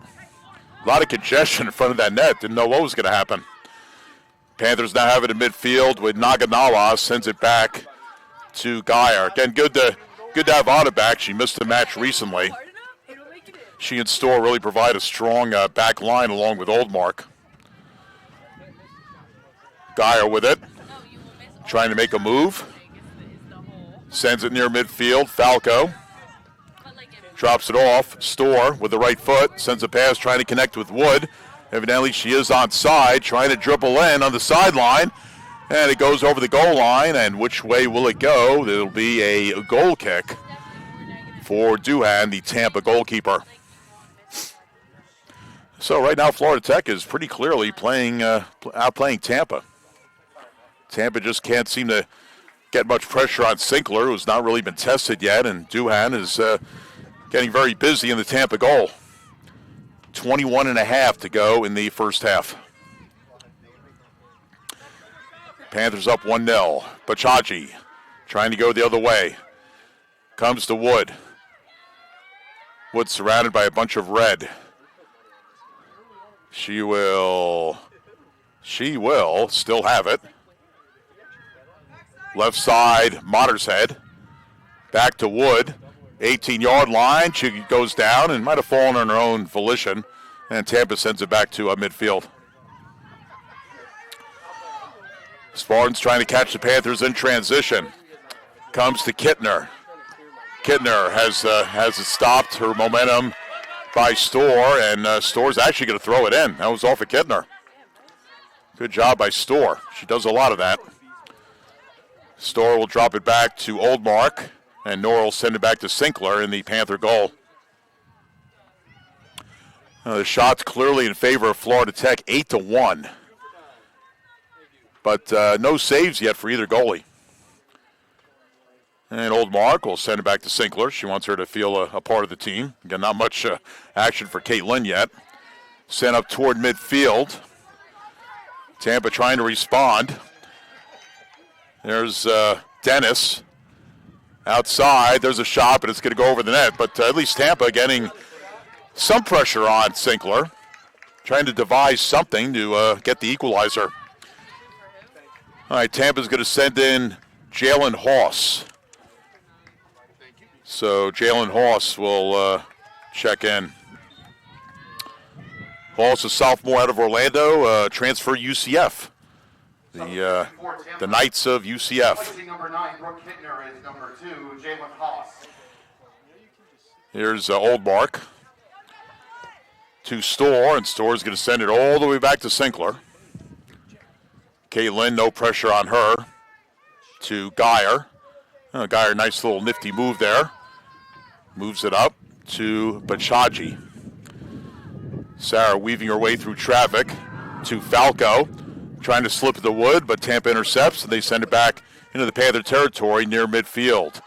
A lot of congestion in front of that net. Didn't know what was going to happen. Panthers now have it in midfield with Naganawa. Sends it back to Geyer. Again, good to have Anna back. She missed the match recently. She and Storr really provide a strong back line along with Oldmark. Geyer with it. Trying to make a move. Sends it near midfield. Falco drops it off. Storr with the right foot. Sends a pass trying to connect with Wood. Evidently she is onside. Trying to dribble in on the sideline. And it goes over the goal line. And which way will it go? It'll be a goal kick for Duhan, the Tampa goalkeeper. So right now Florida Tech is pretty clearly outplaying Tampa. Tampa just can't seem to get much pressure on Sinkler, who's not really been tested yet, and Duhan is getting very busy in the Tampa goal. 21.5 to go in the first half. Panthers up 1-0. Bachaji trying to go the other way. Comes to Wood. Wood surrounded by a bunch of red. She will still have it. Left side, Mottershead. Back to Wood. 18-yard line. She goes down and might have fallen on her own volition. And Tampa sends it back to midfield. Spartans trying to catch the Panthers in transition. Comes to Kittner. Kittner has it stopped. Her momentum by Storr, and Storr's actually going to throw it in. That was off of Kittner. Good job by Storr. She does a lot of that. Storr will drop it back to Oldmark, and Nora will send it back to Sinkler in the Panther goal. The shot's clearly in favor of Florida Tech, 8-1. But no saves yet for either goalie. And Oldmark will send it back to Sinkler. She wants her to feel a part of the team. Again, not much action for Caitlin yet. Sent up toward midfield. Tampa trying to respond. There's Dennis. Outside, there's a shot, but it's going to go over the net. But at least Tampa getting some pressure on Sinkler. Trying to devise something to get the equalizer. All right, Tampa's going to send in Jalen Hoss. So Jalen Hoss will check in. Hoss, a sophomore out of Orlando, transfer UCF. The Knights of UCF. Number 9, Brooke Kittner is number 2, Jalen Hoss. Here's Oldmark to Storr, and Storr's going to send it all the way back to Sinkler. Caitlin, no pressure on her. To Geyer. Geyer, nice little nifty move there. Moves it up to Bachaji. Sarah weaving her way through traffic to Falco. Trying to slip the Wood, but Tampa intercepts, and they send it back into the Panther territory near midfield.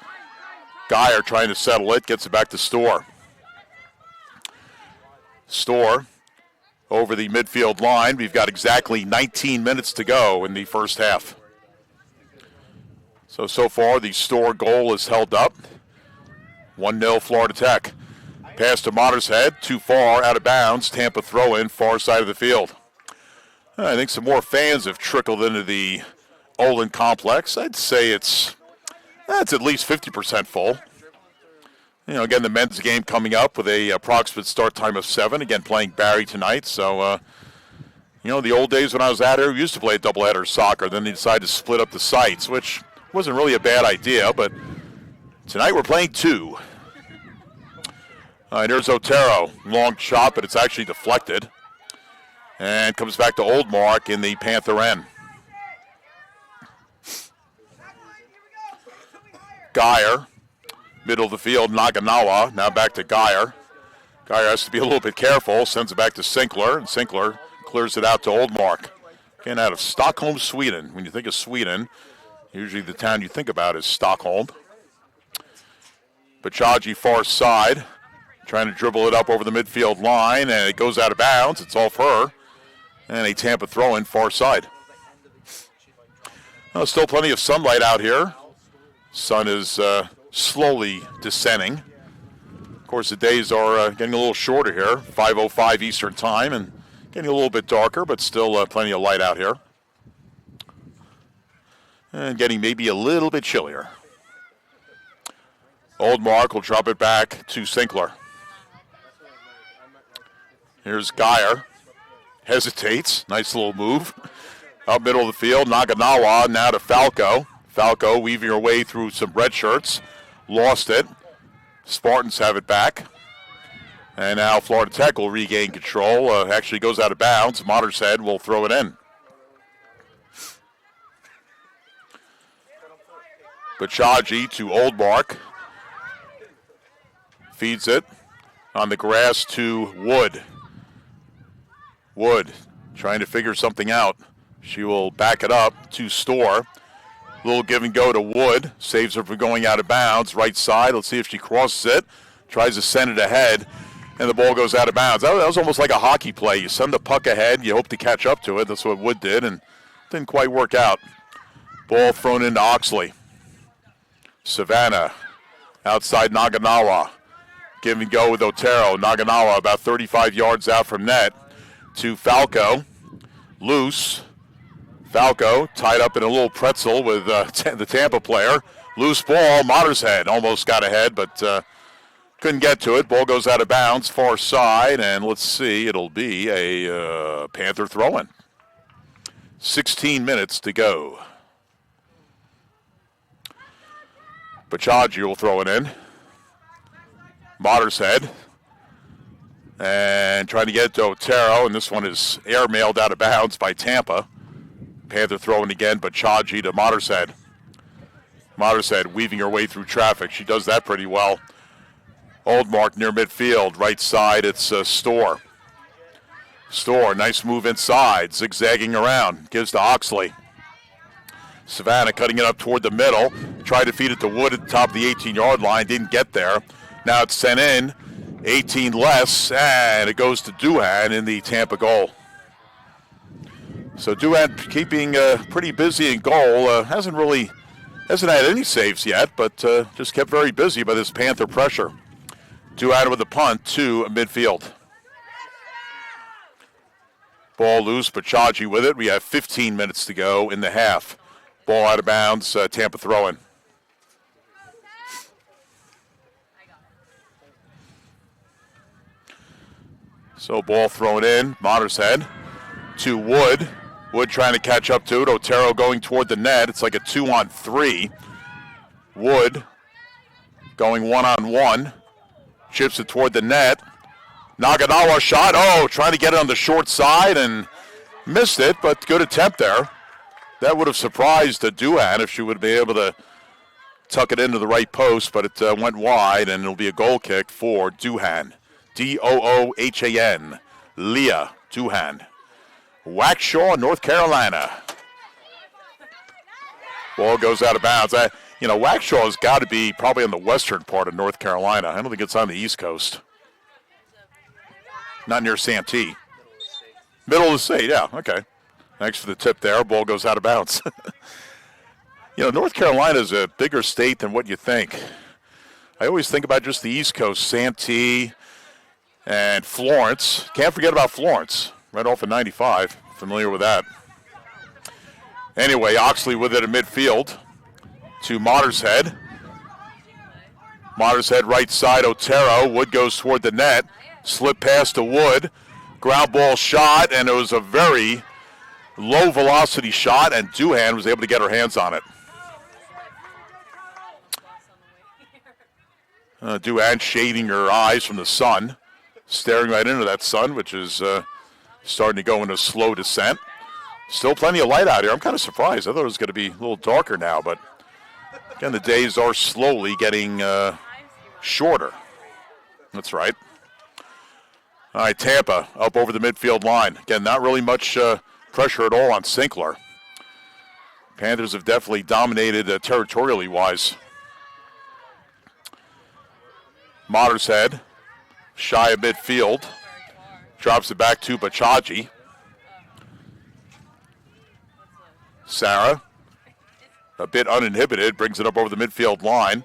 Geyer trying to settle it, gets it back to Storr. Storr over the midfield line. We've got exactly 19 minutes to go in the first half. So far, the Storr goal is held up. 1-0 Florida Tech. Pass to Mottershead, too far, out of bounds. Tampa throw in, far side of the field. I think some more fans have trickled into the Olin complex. I'd say it's at least 50% full. Again, the men's game coming up with a approximate start time of 7. Again, playing Barry tonight. So, the old days when I was out here, we used to play doubleheader soccer. Then they decided to split up the sites, which wasn't really a bad idea. But tonight we're playing 2. There's Otero. Long shot, but it's actually deflected. And comes back to Oldmark in the Panther end. Geyer, middle of the field, Naganawa. Now back to Geyer. Geyer has to be a little bit careful. Sends it back to Sinkler, and Sinkler clears it out to Oldmark. Again, out of Stockholm, Sweden. When you think of Sweden, usually the town you think about is Stockholm. Bachaji far side, trying to dribble it up over the midfield line, and it goes out of bounds. It's off her. And a Tampa throw-in far side. Still plenty of sunlight out here. Sun is slowly descending. Of course, the days are getting a little shorter here, 5:05 Eastern time, and getting a little bit darker, but still plenty of light out here. And getting maybe a little bit chillier. Oldmark will drop it back to Sinkler. Here's Geyer. Hesitates. Nice little move. Up middle of the field, Naganawa now to Falco. Falco weaving her way through some red shirts. Lost it. Spartans have it back. And now Florida Tech will regain control. Actually goes out of bounds. Mottershead will throw it in. Bachaji to Oldmark. Feeds it on the grass to Wood. Wood trying to figure something out. She will back it up to Storr. Little give and go to Wood. Saves her from going out of bounds. Right side. Let's see if she crosses it. Tries to send it ahead. And the ball goes out of bounds. That was almost like a hockey play. You send the puck ahead, you hope to catch up to it. That's what Wood did, and didn't quite work out. Ball thrown into Oxley. Savannah outside Naganawa. Give and go with Otero. Naganawa about 35 yards out from net to Falco. Loose. Falco tied up in a little pretzel with the Tampa player. Loose ball. Mottershead almost got ahead, but couldn't get to it. Ball goes out of bounds, far side, and let's see, it'll be a Panther throw-in. 16 minutes to go. Bachaji will throw it in. Mottershead. And trying to get it to Otero, and this one is air-mailed out of bounds by Tampa. Panther throwing again, Bachaji to Mottershead. Mottershead weaving her way through traffic. She does that pretty well. Oldmark near midfield. Right side, it's Storr. Storr, nice move inside, zigzagging around. Gives to Oxley. Savannah cutting it up toward the middle. Tried to feed it to Wood at the top of the 18-yard line. Didn't get there. Now it's sent in. 18 less, and it goes to Duhan in the Tampa goal. So Duhan keeping pretty busy in goal. Hasn't had any saves yet, but just kept very busy by this Panther pressure. Duhan with the punt to midfield. Ball loose, Bachaji with it. We have 15 minutes to go in the half. Ball out of bounds, Tampa throwing. So ball thrown in, Mottershead to Wood. Wood trying to catch up to it. Otero going toward the net. It's like a 2-on-3. Wood going 1-on-1. Chips it toward the net. Naganawa shot. Oh, trying to get it on the short side and missed it, but good attempt there. That would have surprised Duhan if she would be able to tuck it into the right post, but it went wide, and it'll be a goal kick for Duhan. Doohan. Leah Duhan. Waukesha, North Carolina. Ball goes out of bounds. Waukesha has got to be probably on the western part of North Carolina. I don't think it's on the East Coast. Not near Santee. Middle of the state, yeah, okay. Thanks for the tip there. Ball goes out of bounds. North Carolina is a bigger state than what you think. I always think about just the East Coast, Santee and Florence. Can't forget about Florence, right off of 95. Familiar with that. Anyway, Oxley with it at midfield to Mottershead. Mottershead right side, Otero. Wood goes toward the net. Slip pass to Wood. Ground ball shot, and it was a very low velocity shot, and Duhan was able to get her hands on it. Duhan shading her eyes from the sun, staring right into that sun, which is starting to go into slow descent. Still plenty of light out here. I'm kind of surprised. I thought it was going to be a little darker now, but again, the days are slowly getting shorter. That's right. All right, Tampa up over the midfield line. Again, not really much pressure at all on Sinkler. Panthers have definitely dominated territorially wise. Mottershead, shy of midfield, drops it back to Bachaji. Sarah, a bit uninhibited, brings it up over the midfield line.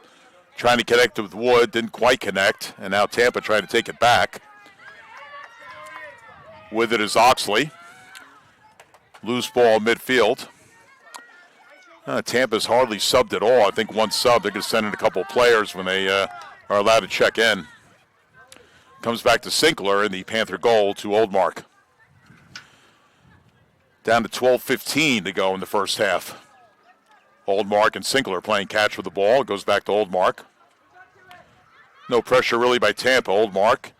Trying to connect with Wood, didn't quite connect, and now Tampa trying to take it back. With it is Oxley. Loose ball midfield. Tampa's hardly subbed at all. I think one sub. They're going to send in a couple players when they are allowed to check in. Comes back to Sinkler in the Panther goal to Oldmark. Down to 12:15 to go in the first half. Oldmark and Sinkler playing catch with the ball. It goes back to Oldmark. No pressure really by Tampa. Oldmark,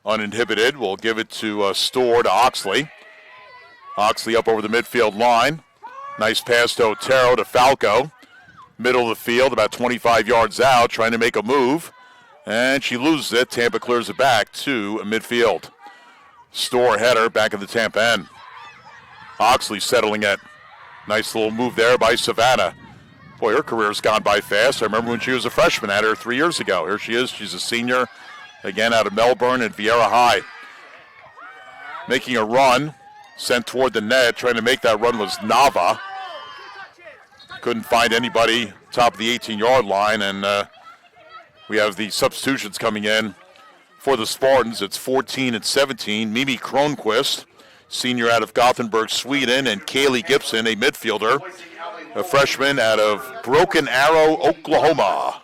uninhibited, will give it to Storr to Oxley. Oxley up over the midfield line. Nice pass to Otero to Falco. Middle of the field, about 25 yards out, trying to make a move. And she loses it. Tampa clears it back to midfield. Storr header back at the Tampa end. Oxley settling it. Nice little move there by Savannah. Boy, her career's gone by fast. I remember when she was a freshman at her 3 years ago. Here she is. She's a senior again out of Melbourne and Vieira High. Making a run, sent toward the net. Trying to make that run was Nava. Couldn't find anybody top of the 18-yard line, and we have the substitutions coming in for the Spartans. It's 14 and 17. Mimi Kronquist, senior out of Gothenburg, Sweden, and Kaylee Gibson, a midfielder, a freshman out of Broken Arrow, Oklahoma.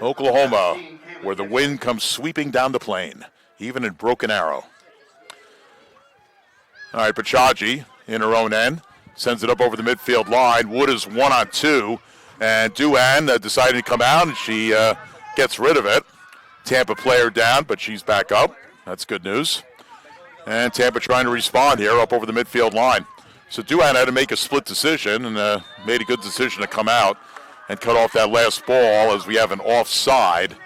Oklahoma, where the wind comes sweeping down the plain, even in Broken Arrow. All right, Pachaji in her own end, sends it up over the midfield line. Wood is 1-on-2, and Duhan decided to come out, and she gets rid of it. Tampa player down, but she's back up. That's good news. And Tampa trying to respond here up over the midfield line. So Duhan had to make a split decision and made a good decision to come out and cut off that last ball as we have an offside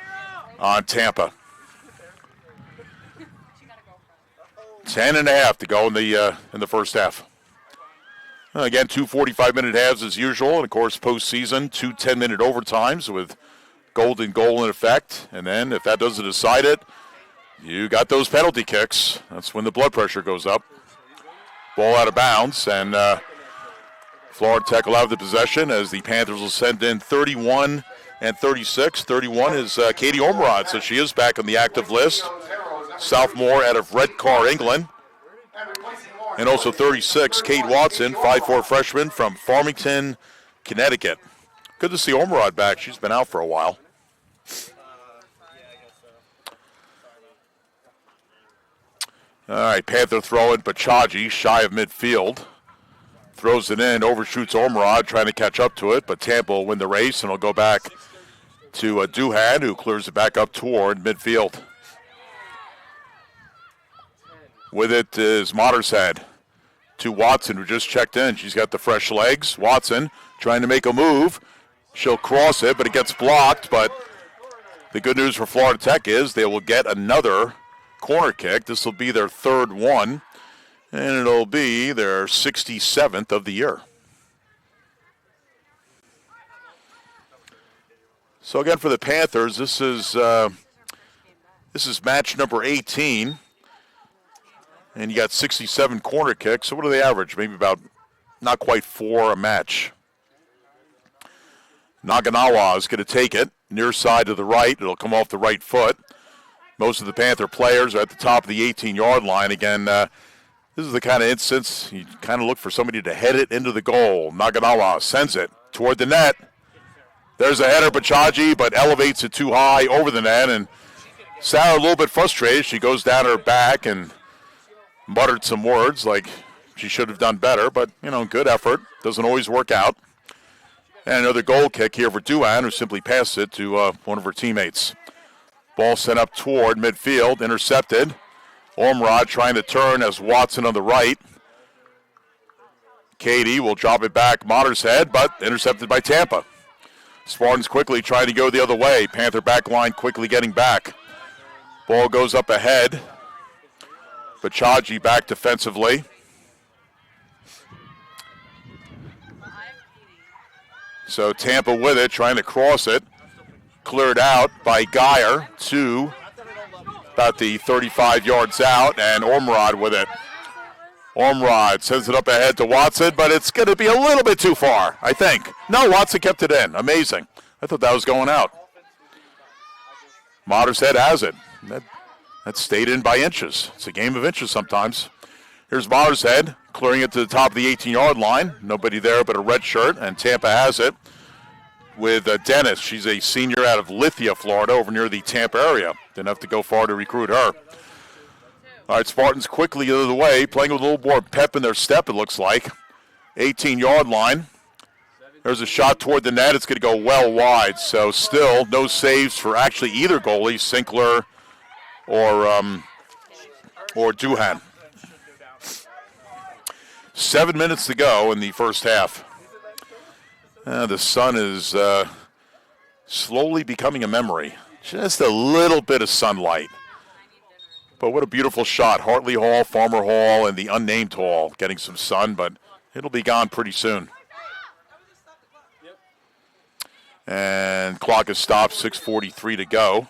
on Tampa. 10.5 to go in the first half. Again, 2 45-minute halves as usual, and of course postseason, 2 10-minute overtimes with golden goal in effect. And then if that doesn't decide it, you got those penalty kicks. That's when the blood pressure goes up. Ball out of bounds, and Florida Tech will have the possession as the Panthers will send in 31 and 36. 31 is Katie Ormerod, so she is back on the active list. Sophomore out of Redcar, England. And also 36, Kate Watson, 5'4" freshman from Farmington, Connecticut. Good to see Ormerod back. She's been out for a while. All right, Panther throwing Pachaji, shy of midfield. Throws it in, overshoots Ormerod, trying to catch up to it, but Tampa will win the race, and it'll go back to Duhan, who clears it back up toward midfield. With it is Mottershead to Watson, who just checked in. She's got the fresh legs. Watson trying to make a move. She'll cross it, but it gets blocked. But the good news for Florida Tech is they will get another corner kick. This will be their third one, and it'll be their 67th of the year. So again, for the Panthers, this is match number 18. And you got 67 corner kicks. So what do they average? Maybe about not quite 4 a match. Naganawa is going to take it. Near side to the right. It'll come off the right foot. Most of the Panther players are at the top of the 18-yard line. Again, this is the kind of instance you kind of look for somebody to head it into the goal. Naganawa sends it toward the net. There's a header, Pachaji, but elevates it too high over the net. And Sarah a little bit frustrated. She goes down her back and muttered some words like she should have done better, but, good effort. Doesn't always work out. And another goal kick here for Duhan, who simply passed it to one of her teammates. Ball sent up toward midfield, intercepted. Ormerod trying to turn as Watson on the right. Katie will drop it back Mottershead, but intercepted by Tampa. Spartans quickly trying to go the other way. Panther back line quickly getting back. Ball goes up ahead. Pachaji back defensively. So Tampa with it, trying to cross it. Cleared out by Geyer to about the 35 yards out, and Ormerod with it. Ormerod sends it up ahead to Watson, but it's going to be a little bit too far, I think. No, Watson kept it in. Amazing. I thought that was going out. Mottershead has it. That stayed in by inches. It's a game of inches sometimes. Here's Mottershead clearing it to the top of the 18-yard line. Nobody there but a red shirt, and Tampa has it with Dennis. She's a senior out of Lithia, Florida, over near the Tampa area. Didn't have to go far to recruit her. All right, Spartans quickly the other way, playing with a little more pep in their step, it looks like. 18-yard line. There's a shot toward the net. It's going to go well wide. So still no saves for actually either goalie, Sinkler or Duhan. 7 minutes to go in the first half. The sun is slowly becoming a memory. Just a little bit of sunlight. But what a beautiful shot. Hartley Hall, Farmer Hall, and the unnamed hall getting some sun, but it'll be gone pretty soon. And clock is stopped, 6:43 to go.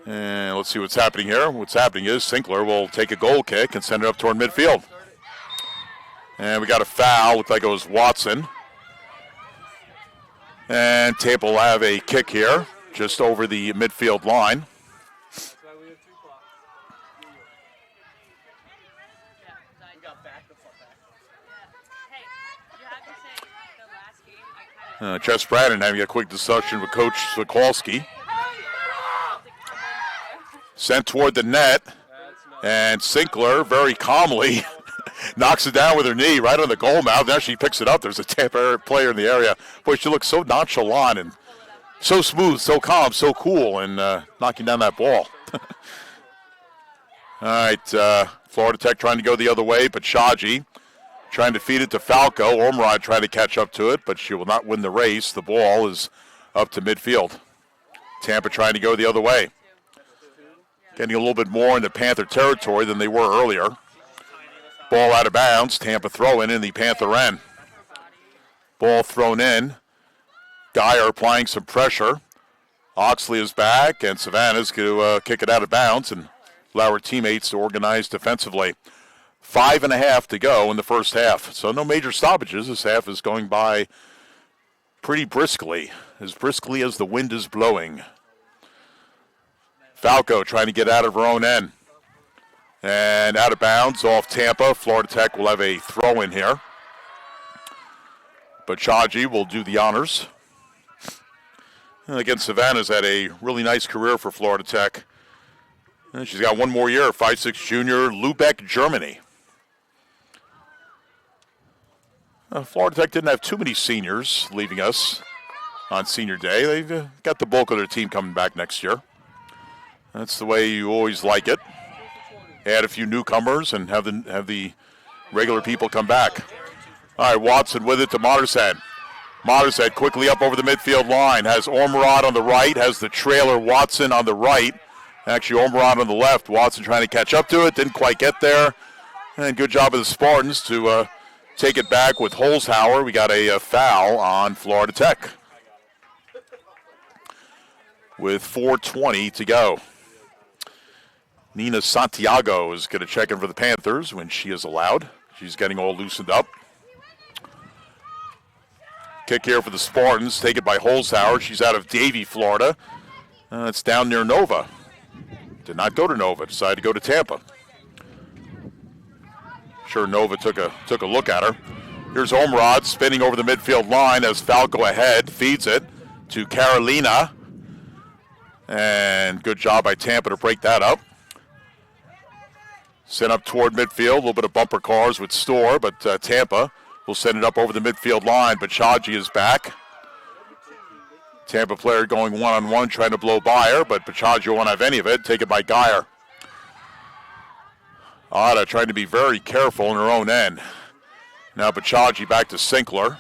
And let's see what's happening here. What's happening is Sinkler will take a goal kick and send it up toward midfield. And we got a foul. Looked like it was Watson. And Tampa will have a kick here, just over the midfield line. Chess Brandon having a quick discussion with Coach Swikalski. Sent toward the net, and Sinkler very calmly knocks it down with her knee right on the goal mouth. Now she picks it up. There's a Tampa player in the area. Boy, she looks so nonchalant and so smooth, so calm, so cool, and knocking down that ball. All right, Florida Tech trying to go the other way, but Shaji trying to feed it to Falco. Ormerod trying to catch up to it, but she will not win the race. The ball is up to midfield. Tampa trying to go the other way. Getting a little bit more into Panther territory than they were earlier. Ball out of bounds. Tampa throw in the Panther end. Ball thrown in. Geyer applying some pressure. Oxley is back, and Savannah's going to kick it out of bounds and allow her teammates to organize defensively. 5.5 to go in the first half. So no major stoppages. This half is going by pretty briskly as the wind is blowing. Falco trying to get out of her own end. And out of bounds off Tampa. Florida Tech will have a throw in here. But Chaji will do the honors. And again, Savannah's had a really nice career for Florida Tech. And she's got one more year, 5'6" junior, Lübeck, Germany. Florida Tech didn't have too many seniors leaving us on senior day. They've got the bulk of their team coming back next year. That's the way you always like it. Add a few newcomers and have the regular people come back. All right, Watson with it to Mottershead. Mottershead quickly up over the midfield line. Has Ormerod on the right, has the trailer Watson on the right. Actually, Ormerod on the left. Watson trying to catch up to it, didn't quite get there. And good job of the Spartans to take it back with Holzhauer. We got a foul on Florida Tech with 4:20 to go. Nina Santiago is going to check in for the Panthers when she is allowed. She's getting all loosened up. Kick here for the Spartans, taken by Holzhauer. She's out of Davie, Florida. It's down near Nova. Did not go to Nova, decided to go to Tampa. Sure, Nova took a look at her. Here's Ormerod spinning over the midfield line as Falco ahead, feeds it to Carolina. And good job by Tampa to break that up. Sent up toward midfield, a little bit of bumper cars with Storr, but Tampa will send it up over the midfield line, but Chaji is back. Tampa player going one-on-one, trying to blow by her, but Pachaggio won't have any of it. Taken by Geyer. Ada trying to be very careful in her own end. Now Pachaggi back to Sinkler.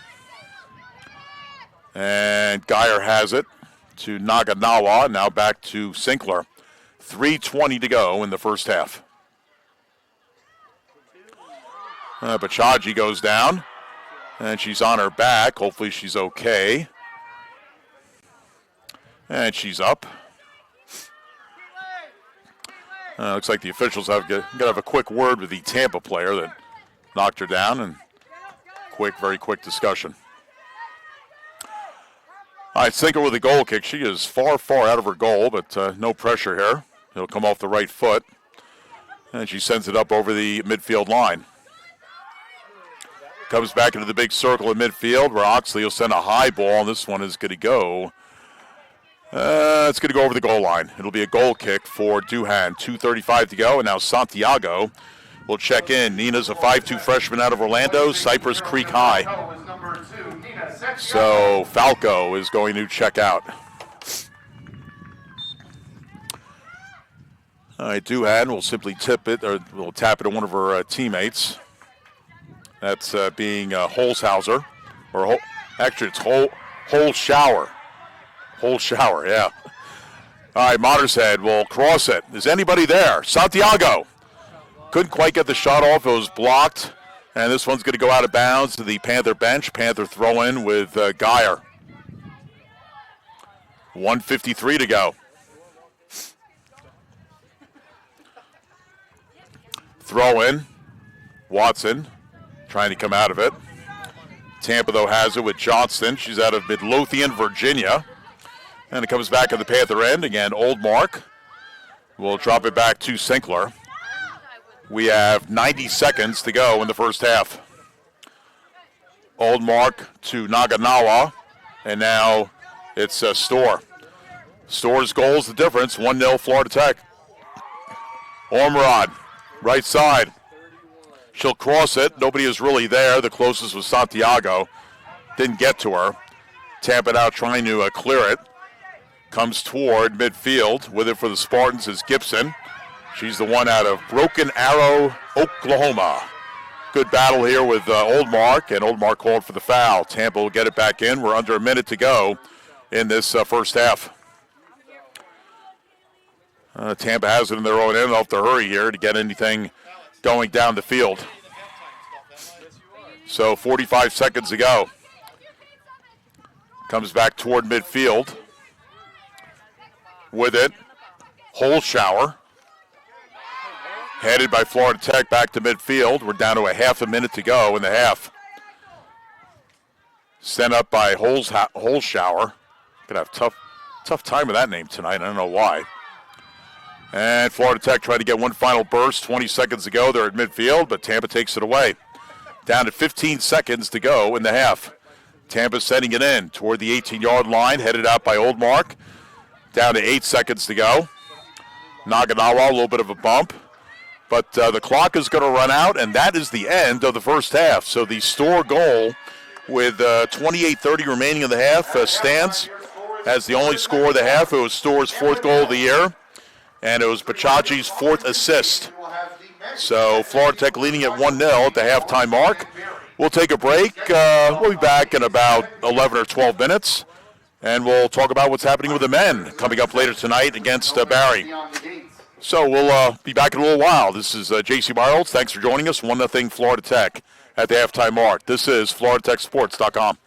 And Geyer has it to Naganawa. Now back to Sinkler. 3:20 to go in the first half. Pachaggi goes down. And she's on her back. Hopefully she's okay. And she's up. Looks like the officials have got to have a quick word with the Tampa player that knocked her down, and very quick discussion. All right, Sinkler with a goal kick. She is far out of her goal, but no pressure here. It'll come off the right foot, and she sends it up over the midfield line. Comes back into the big circle in midfield where Oxley will send a high ball, and this one is going to go. It's going to go over the goal line. It'll be a goal kick for Duhan. 2:35 to go, and now Santiago will check in. Nina's a 5'2" freshman out of Orlando, Cypress Creek High. So Falco is going to check out. All right, Duhan will simply tip it, or will tap it to one of her teammates. That's being Holzhauser, or actually it's Holzhauer. Holzhauer, yeah. All right, Mottershead will cross it. Is anybody there? Santiago. Couldn't quite get the shot off. It was blocked And this one's going to go out of bounds to the Panther bench. Panther throw in with Geyer. 1:53 to go. Throw in. Watson trying to come out of it. Tampa, though, has it with Johnston. She's out of Midlothian, Virginia. And it comes back at the Panther end. Again, Old Mark will drop it back to Sinkler. We have 90 seconds to go in the first half. Old Mark to Naganawa. And now it's Storr. Storr's goal is the difference. 1-0 Florida Tech. Ormerod, right side. She'll cross it. Nobody is really there. The closest was Santiago. Didn't get to her. Tampa now trying to clear it. Comes toward midfield. With it for the Spartans is Gibson. She's the one out of Broken Arrow, Oklahoma. Good battle here with Old Mark, and Old Mark called for the foul. Tampa will get it back in. We're under a minute to go in this first half. Tampa has it in their own end. They'll have to hurry here to get anything going down the field. So 45 seconds to go. Comes back toward midfield. With it, Holshower. Headed by Florida Tech back to midfield. We're down to a half a minute to go in the half. Sent up by Holshower. Gonna have tough time with that name tonight. I don't know why. And Florida Tech trying to get one final burst. 20 seconds to go. They're at midfield, but Tampa takes it away. Down to 15 seconds to go in the half. Tampa sending it in toward the 18-yard line, headed out by Old Mark. Down to 8 seconds to go. Naganawa, a little bit of a bump. But the clock is going to run out, and that is the end of the first half. So the Storr goal with 28:30 remaining in the half stands as the only score of the half. It was Storr's fourth goal of the year, and it was Pachachi's fourth assist. So Florida Tech leading at 1-0 at the halftime mark. We'll take a break. We'll be back in about 11 or 12 minutes, and we'll talk about what's happening with the men coming up later tonight against Barry. So we'll be back in a little while. This is J.C. Miles. Thanks for joining us. 1-0 Florida Tech at the halftime mark. This is FloridaTechSports.com.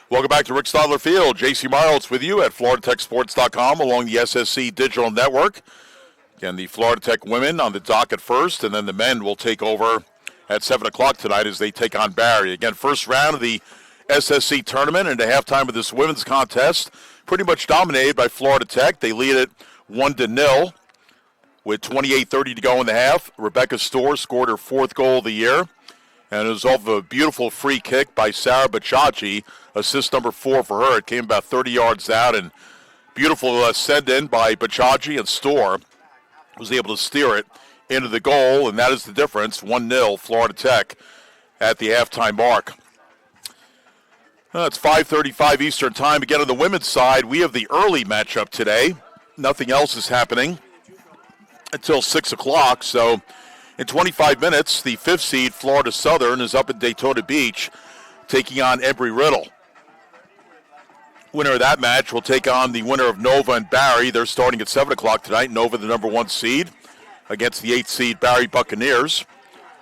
Welcome back to Rick Stadler Field. J.C. Miles with you at FloridaTechSports.com along the SSC Digital Network. Again, the Florida Tech women on the docket first, and then the men will take over at 7 o'clock tonight as they take on Barry. Again, first round of the SSC tournament, and the halftime of this women's contest pretty much dominated by Florida Tech. They lead it 1-0 with 28:30 to go in the half. Rebecca Storr scored her fourth goal of the year, and it was off of a beautiful free kick by Sarah Bachachi, assist number 4 for her. It came about 30 yards out, and beautiful send-in by Bachachi, and Storr was able to steer it into the goal, and that is the difference, 1-0 Florida Tech at the halftime mark. It's 5:35 Eastern time. Again, on the women's side, we have the early matchup today. Nothing else is happening until 6 o'clock, so in 25 minutes, the 5th seed Florida Southern is up at Daytona Beach taking on Embry-Riddle. Winner of that match will take on the winner of Nova and Barry. They're starting at 7 o'clock tonight. Nova, the number 1 seed, against the 8th seed Barry Buccaneers.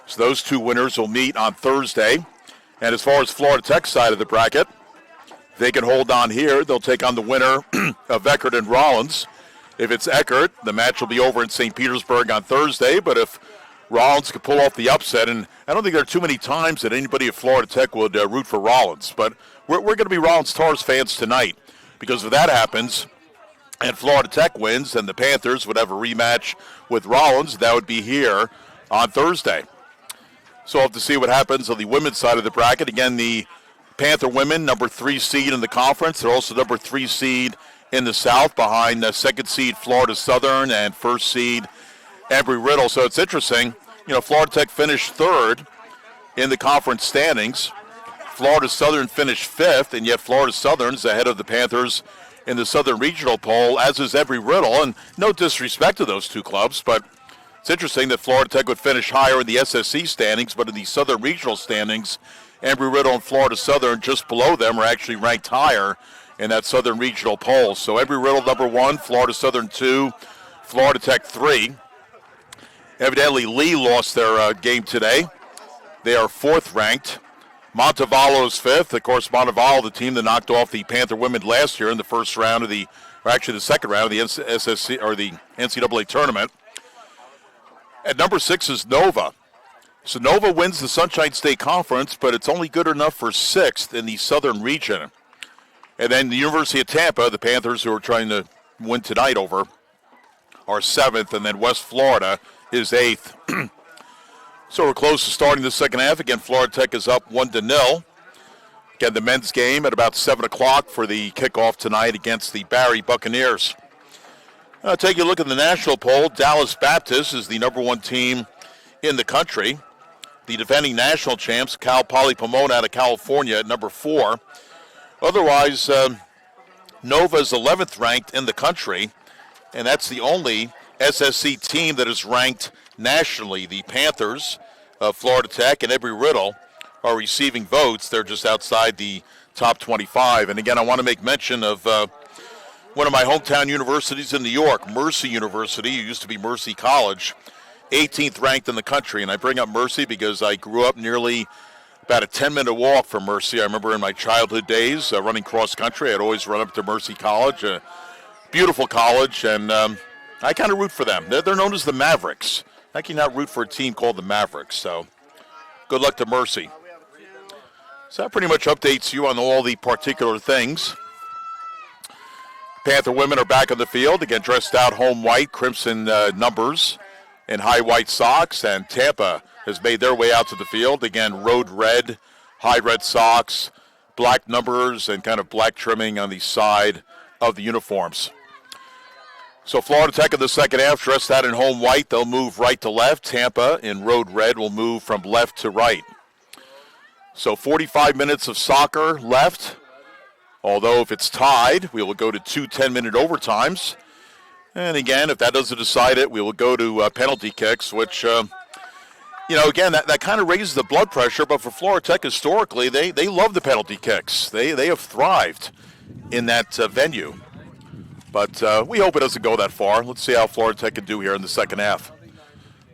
So those two winners will meet on Thursday. And as far as Florida Tech's side of the bracket, they can hold on here. They'll take on the winner of Eckert and Rollins. If it's Eckert, the match will be over in St. Petersburg on Thursday. But if Rollins could pull off the upset, and I don't think there are too many times that anybody at Florida Tech would root for Rollins, but we're going to be Rollins Tars fans tonight, because if that happens and Florida Tech wins, then the Panthers would have a rematch with Rollins. That would be here on Thursday. So we'll have to see what happens on the women's side of the bracket. Again, the Panther women, number 3 seed in the conference. They're also number 3 seed in the South, behind 2nd seed Florida Southern and 1st seed Embry-Riddle. So it's interesting. You know, Florida Tech finished 3rd in the conference standings. Florida Southern finished 5th, and yet Florida Southern's ahead of the Panthers in the Southern Regional poll, as is Embry-Riddle. And no disrespect to those two clubs, but it's interesting that Florida Tech would finish higher in the SSC standings, but in the Southern Regional standings, Embry-Riddle and Florida Southern just below them are actually ranked higher in that Southern Regional poll. So Embry-Riddle number 1, Florida Southern 2, Florida Tech 3. Evidently, Lee lost their game today. They are 4th ranked. Montevallo is 5th. Of course, Montevallo, the team that knocked off the Panther women last year in the first round of the, or actually the second round of the SSC or the NCAA tournament. At number 6 is Nova. So Nova wins the Sunshine State Conference, but it's only good enough for 6th in the Southern region. And then the University of Tampa, the Panthers, who are trying to win tonight over, are 7th, and then West Florida is 8th. So we're close to starting the second half. Again, Florida Tech is up 1-0. Again, the men's game at about 7 o'clock for the kickoff tonight against the Barry Buccaneers. Take a look at the national poll. Dallas Baptist is the number 1 team in the country. The defending national champs, Cal Poly Pomona out of California at number 4. Otherwise, Nova is 11th ranked in the country, and that's the only SSC team that is ranked nationally. The Panthers of Florida Tech and Embry-Riddle are receiving votes. They're just outside the top 25. And again, I want to make mention of one of my hometown universities in New York, Mercy University. It used to be Mercy College, 18th ranked in the country. And I bring up Mercy because I grew up nearly about a 10-minute walk from Mercy. I remember in my childhood days running cross country, I'd always run up to Mercy College, a beautiful college, and I kind of root for them. They're known as the Mavericks. I cannot root for a team called the Mavericks, so good luck to Mercy. So that pretty much updates you on all the particular things. Panther women are back on the field, again dressed out home white, crimson numbers, and high white socks, and Tampa has made their way out to the field. Again, road red, high red socks, black numbers, and kind of black trimming on the side of the uniforms. So Florida Tech in the second half, dressed out in home white. They'll move right to left. Tampa in road red will move from left to right. So 45 minutes of soccer left. Although if it's tied, we will go to 2 10-minute overtimes. And again, if that doesn't decide it, we will go to penalty kicks, which, again, that kind of raises the blood pressure. But for Florida Tech, historically, they love the penalty kicks. They have thrived in that venue. But we hope it doesn't go that far. Let's see how Florida Tech can do here in the second half.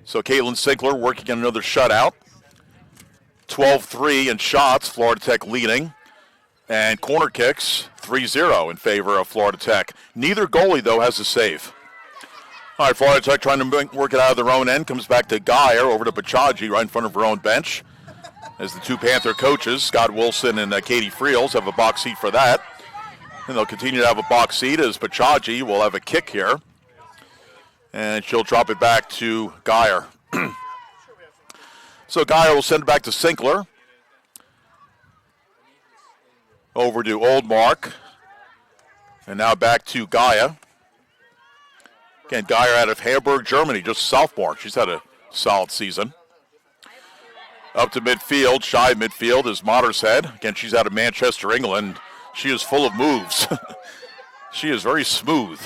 So Caitlin Sinkler working on another shutout. 12-3 in shots, Florida Tech leading. And corner kicks, 3-0 in favor of Florida Tech. Neither goalie, though, has a save. All right, Florida Tech trying to work it out of their own end. Comes back to Geyer over to Pachaji right in front of her own bench. As the two Panther coaches, Scott Wilson and Katie Friels, have a box seat for that. And they'll continue to have a box seat as Pachaji will have a kick here. And she'll drop it back to Geyer. So Geyer will send it back to Sinkler. Over to Oldmark. And now back to Gaia. Again, Geyer out of Hamburg, Germany, just sophomore. She's had a solid season. Up to midfield, shy midfield is Mottershead. Again, she's out of Manchester, England. She is full of moves. She is very smooth.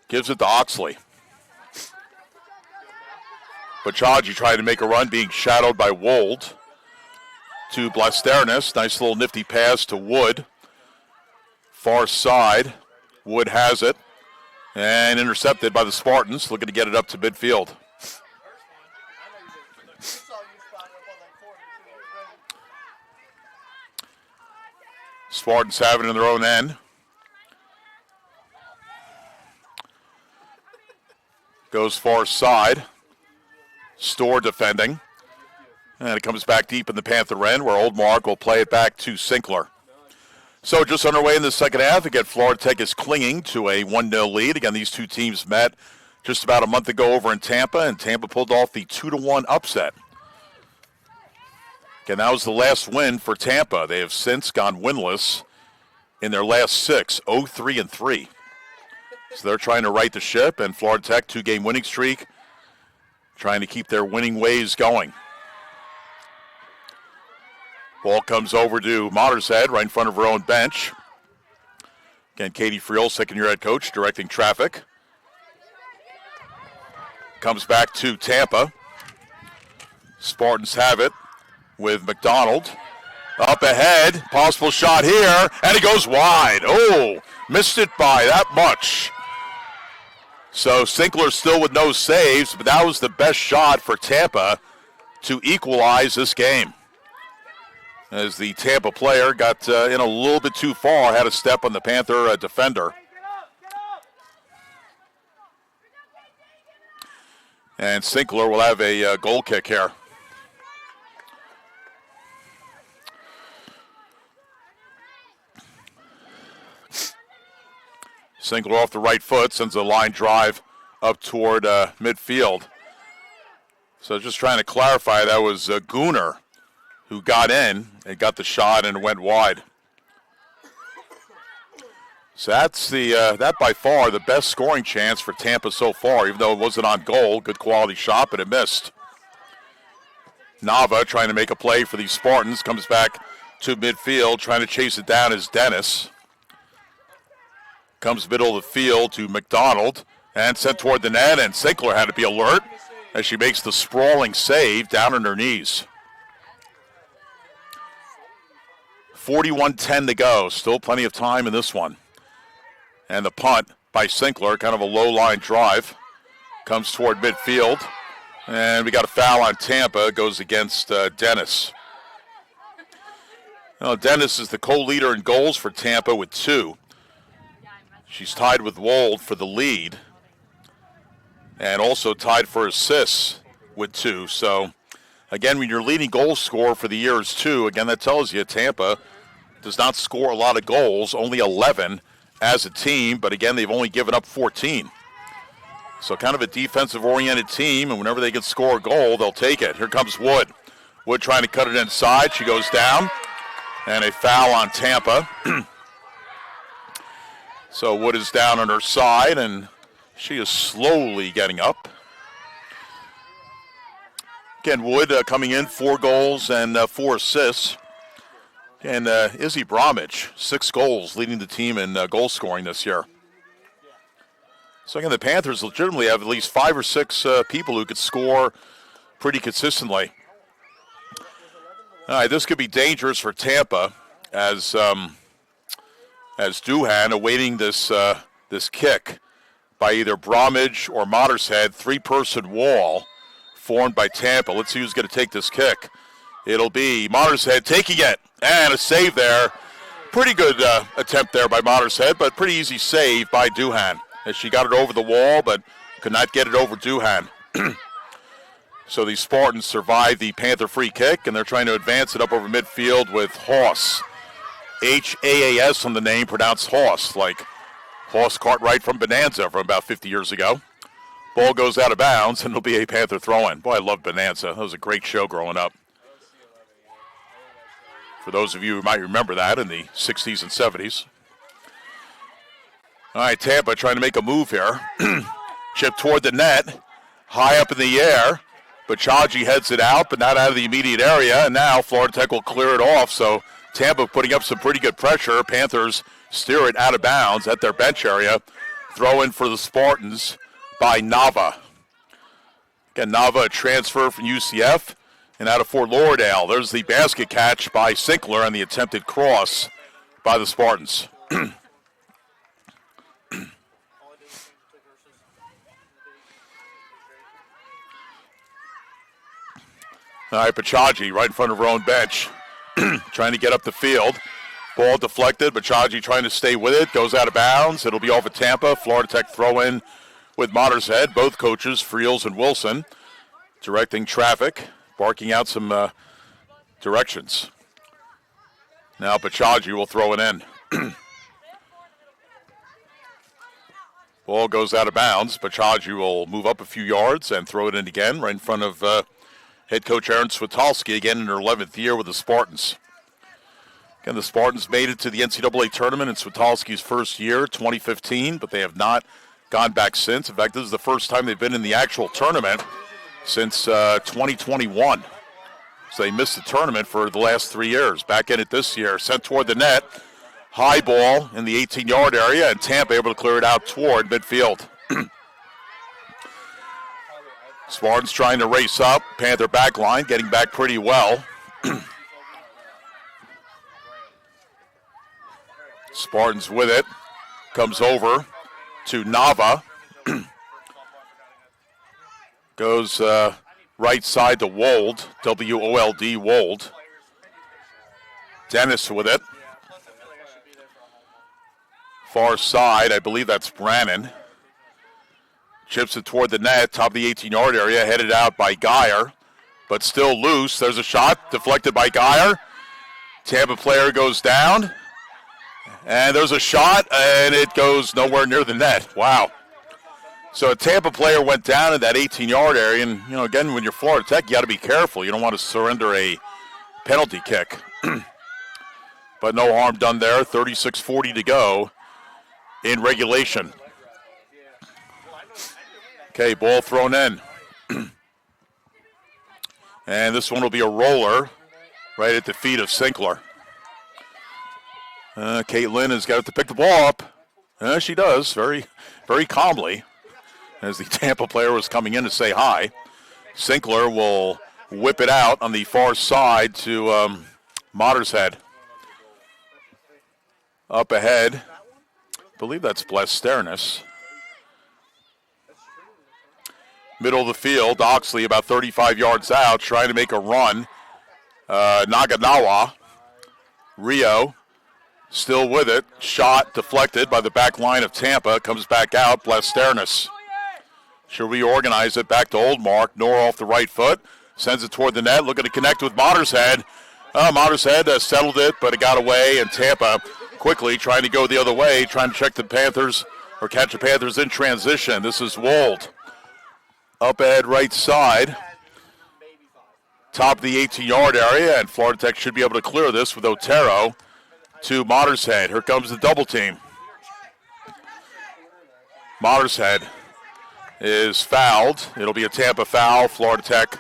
Gives it to Oxley. Pachaji trying to make a run, being shadowed by Wold. To Blasternis. Nice little nifty pass to Wood. Far side. Wood has it. And intercepted by the Spartans, looking to get it up to midfield. Spartans have it in their own end. Goes far side. Storr defending. And it comes back deep in the Panther end, where Oldmark will play it back to Sinkler. So just underway in the second half. Again, Florida Tech is clinging to a 1-0 lead. Again, these two teams met just about a month ago over in Tampa, and Tampa pulled off the 2-1 upset. Again, that was the last win for Tampa. They have since gone winless in their last 6, 0-3-3. So they're trying to right the ship, and Florida Tech, 2-game winning streak, trying to keep their winning ways going. Ball comes over to Mottershead right in front of her own bench. Again, Katie Friel, second-year head coach, directing traffic. Comes back to Tampa. Spartans have it with McDonald. Up ahead, possible shot here, and it goes wide. Oh, missed it by that much. So Sinkler still with no saves, but that was the best shot for Tampa to equalize this game. As the Tampa player got in a little bit too far, had a step on the Panther defender. And Sinkler will have a goal kick here. Sinkler off the right foot, sends a line drive up toward midfield. So just trying to clarify, that was Gooner who got in and got the shot and went wide. So that's that by far the best scoring chance for Tampa so far, even though it wasn't on goal. Good quality shot, but it missed. Nava trying to make a play for these Spartans, comes back to midfield, trying to chase it down is Dennis. Comes middle of the field to McDonald and sent toward the net, and Sinkler had to be alert as she makes the sprawling save down on her knees. 41-10 to go. Still plenty of time in this one. And the punt by Sinkler, kind of a low-line drive, comes toward midfield. And we got a foul on Tampa. It goes against Dennis. Now, Dennis is the co-leader in goals for Tampa with 2. She's tied with Wold for the lead. And also tied for assists with 2. So, again, when your leading goal scorer for the year is 2, again, that tells you Tampa does not score a lot of goals, only 11 as a team, but again, they've only given up 14. So kind of a defensive-oriented team, and whenever they can score a goal, they'll take it. Here comes Wood. Wood trying to cut it inside. She goes down, and a foul on Tampa. So Wood is down on her side, and she is slowly getting up. Again, Wood coming in, 4 goals and 4 assists. And Izzy Bromwich, 6 goals, leading the team in goal scoring this year. So again, the Panthers legitimately have at least 5 or 6 people who could score pretty consistently. All right, this could be dangerous for Tampa as Duhan awaiting this kick by either Bromwich or Mottershead, 3-person wall formed by Tampa. Let's see who's going to take this kick. It'll be Mottershead taking it, and a save there Pretty good attempt there by Mottershead, but pretty easy save by Duhan as she got it over the wall, but could not get it over Duhan. So the Spartans survive the Panther free kick, and they're trying to advance it up over midfield with Haas. H-A-A-S on the name, pronounced Haas, like Haas Cartwright from Bonanza from about 50 years ago. Ball goes out of bounds, and it'll be a Panther throw-in. Boy, I love Bonanza. That was a great show growing up. For those of you who might remember that in the 60s and 70s. All right, Tampa trying to make a move here. Chip toward the net, high up in the air. Bachaji heads it out, but not out of the immediate area. And now Florida Tech will clear it off. So Tampa putting up some pretty good pressure. Panthers steer it out of bounds at their bench area. Throw in for the Spartans by Nava. Again, Nava, a transfer from UCF. And out of Fort Lauderdale, there's the basket catch by Sinkler and the attempted cross by the Spartans. All right, Bachaji right in front of her own bench, trying to get up the field. Ball deflected, Bachaji trying to stay with it, goes out of bounds. It'll be off at Tampa. Florida Tech throw in with Mottershead, both coaches, Friels and Wilson, directing traffic. Barking out some directions. Now Bachaji will throw it in. Ball goes out of bounds. Bachaji will move up a few yards and throw it in again right in front of head coach Aaron Switalski, again in her 11th year with the Spartans. Again, the Spartans made it to the NCAA tournament in Switalski's first year, 2015, but they have not gone back since. In fact, this is the first time they've been in the actual tournament since 2021. So they missed the tournament for the last 3 years. Back in it this year, sent toward the net. High ball in the 18-yard area, and Tampa able to clear it out toward midfield. Spartans trying to race up. Panther back line getting back pretty well. Spartans with it. Comes over to Nava. Goes right side to Wold, W-O-L-D, Wold. Dennis with it. Far side, I believe that's Brannon. Chips it toward the net, top of the 18-yard area, headed out by Geyer, but still loose. There's a shot deflected by Geyer. Tampa player goes down, and there's a shot, and it goes nowhere near the net. Wow. So a Tampa player went down in that 18-yard area, and, you know, again, when you're Florida Tech, you got to be careful. You don't want to surrender a penalty kick. But no harm done there. 36:40 to go in regulation. Okay, ball thrown in. And this one will be a roller right at the feet of Sinkler. Caitlin has got to pick the ball up. She does, very, very calmly, as the Tampa player was coming in to say hi. Sinkler will whip it out on the far side to Mottershead. Up ahead, I believe that's Blasternis. Middle of the field, Oxley about 35 yards out, trying to make a run. Naganawa, Rio, still with it. Shot deflected by the back line of Tampa. Comes back out, Blasternis. She'll reorganize it back to Oldmark. Nora off the right foot. Sends it toward the net, looking to connect with Mottershead. Mottershead settled it, but it got away, and Tampa quickly trying to go the other way, trying to check the Panthers, or catch the Panthers in transition. This is Wold. Up ahead right side. Top of the 18-yard area, and Florida Tech should be able to clear this with Otero to Mottershead. Here comes the double team. Mottershead is fouled. It'll be a Tampa foul. Florida Tech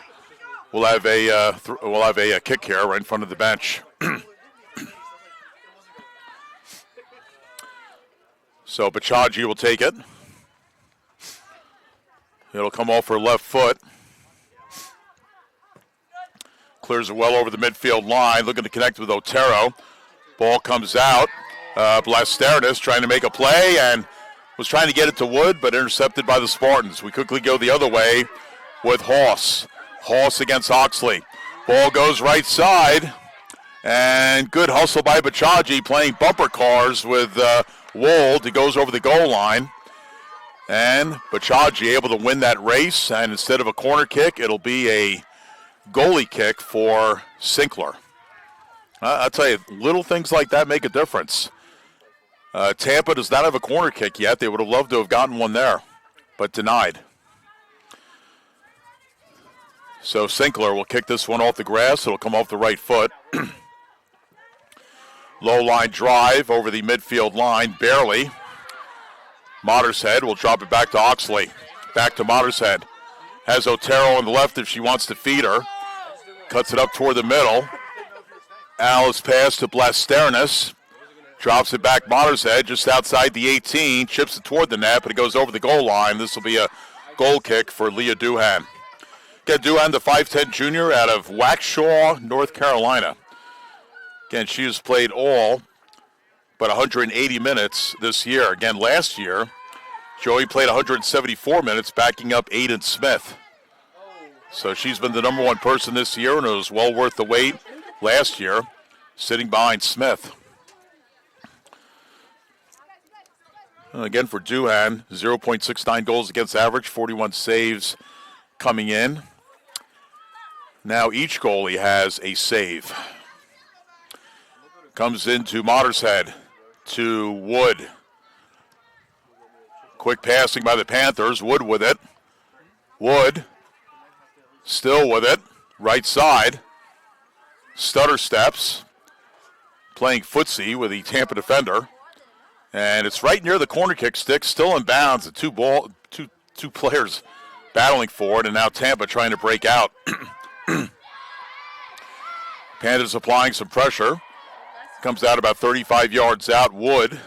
will have a kick here right in front of the bench. So Bachaji will take it. It'll come off her left foot. Clears it well over the midfield line, looking to connect with Otero. Ball comes out. Blasternis trying to make a play and was trying to get it to Wood, but intercepted by the Spartans. We quickly go the other way with Haas. Haas against Oxley. Ball goes right side, And good hustle by Bachaji, playing bumper cars with Wold. He goes over the goal line. And Bachaji able to win that race. And instead of a corner kick, it'll be a goalie kick for Sinkler. I'll tell you, little things like that make a difference. Tampa does not have a corner kick yet. They would have loved to have gotten one there, but denied. So Sinkler will kick this one off the grass. It'll come off the right foot. Low line drive over the midfield line, barely. Mottershead will drop it back to Oxley. Back to Mottershead. Has Otero on the left if she wants to feed her. Cuts it up toward the middle. Alice pass to Blasternis. Drops it back Mottershead just outside the 18. Chips it toward the net, but it goes over the goal line. This will be a goal kick for Leah Duhan. Again, Duhan, the 5'10 junior out of Waukesha, North Carolina. Again, she has played all but 180 minutes this year. Again, last year, Joey played 174 minutes, backing up Aiden Smith. So she's been the number one person this year, and it was well worth the wait last year, sitting behind Smith. And again, for Duhan, 0.69 goals against average, 41 saves coming in. Now each goalie has a save. Comes into Mottershead to Wood. Quick passing by the Panthers. Wood with it. Wood still with it. Right side. Stutter steps. Playing footsie with the Tampa defender. And it's right near the corner kick stick. Still in bounds. The two players battling for it. And now Tampa trying to break out. Panthers applying some pressure. Comes out about 35 yards out. Wood.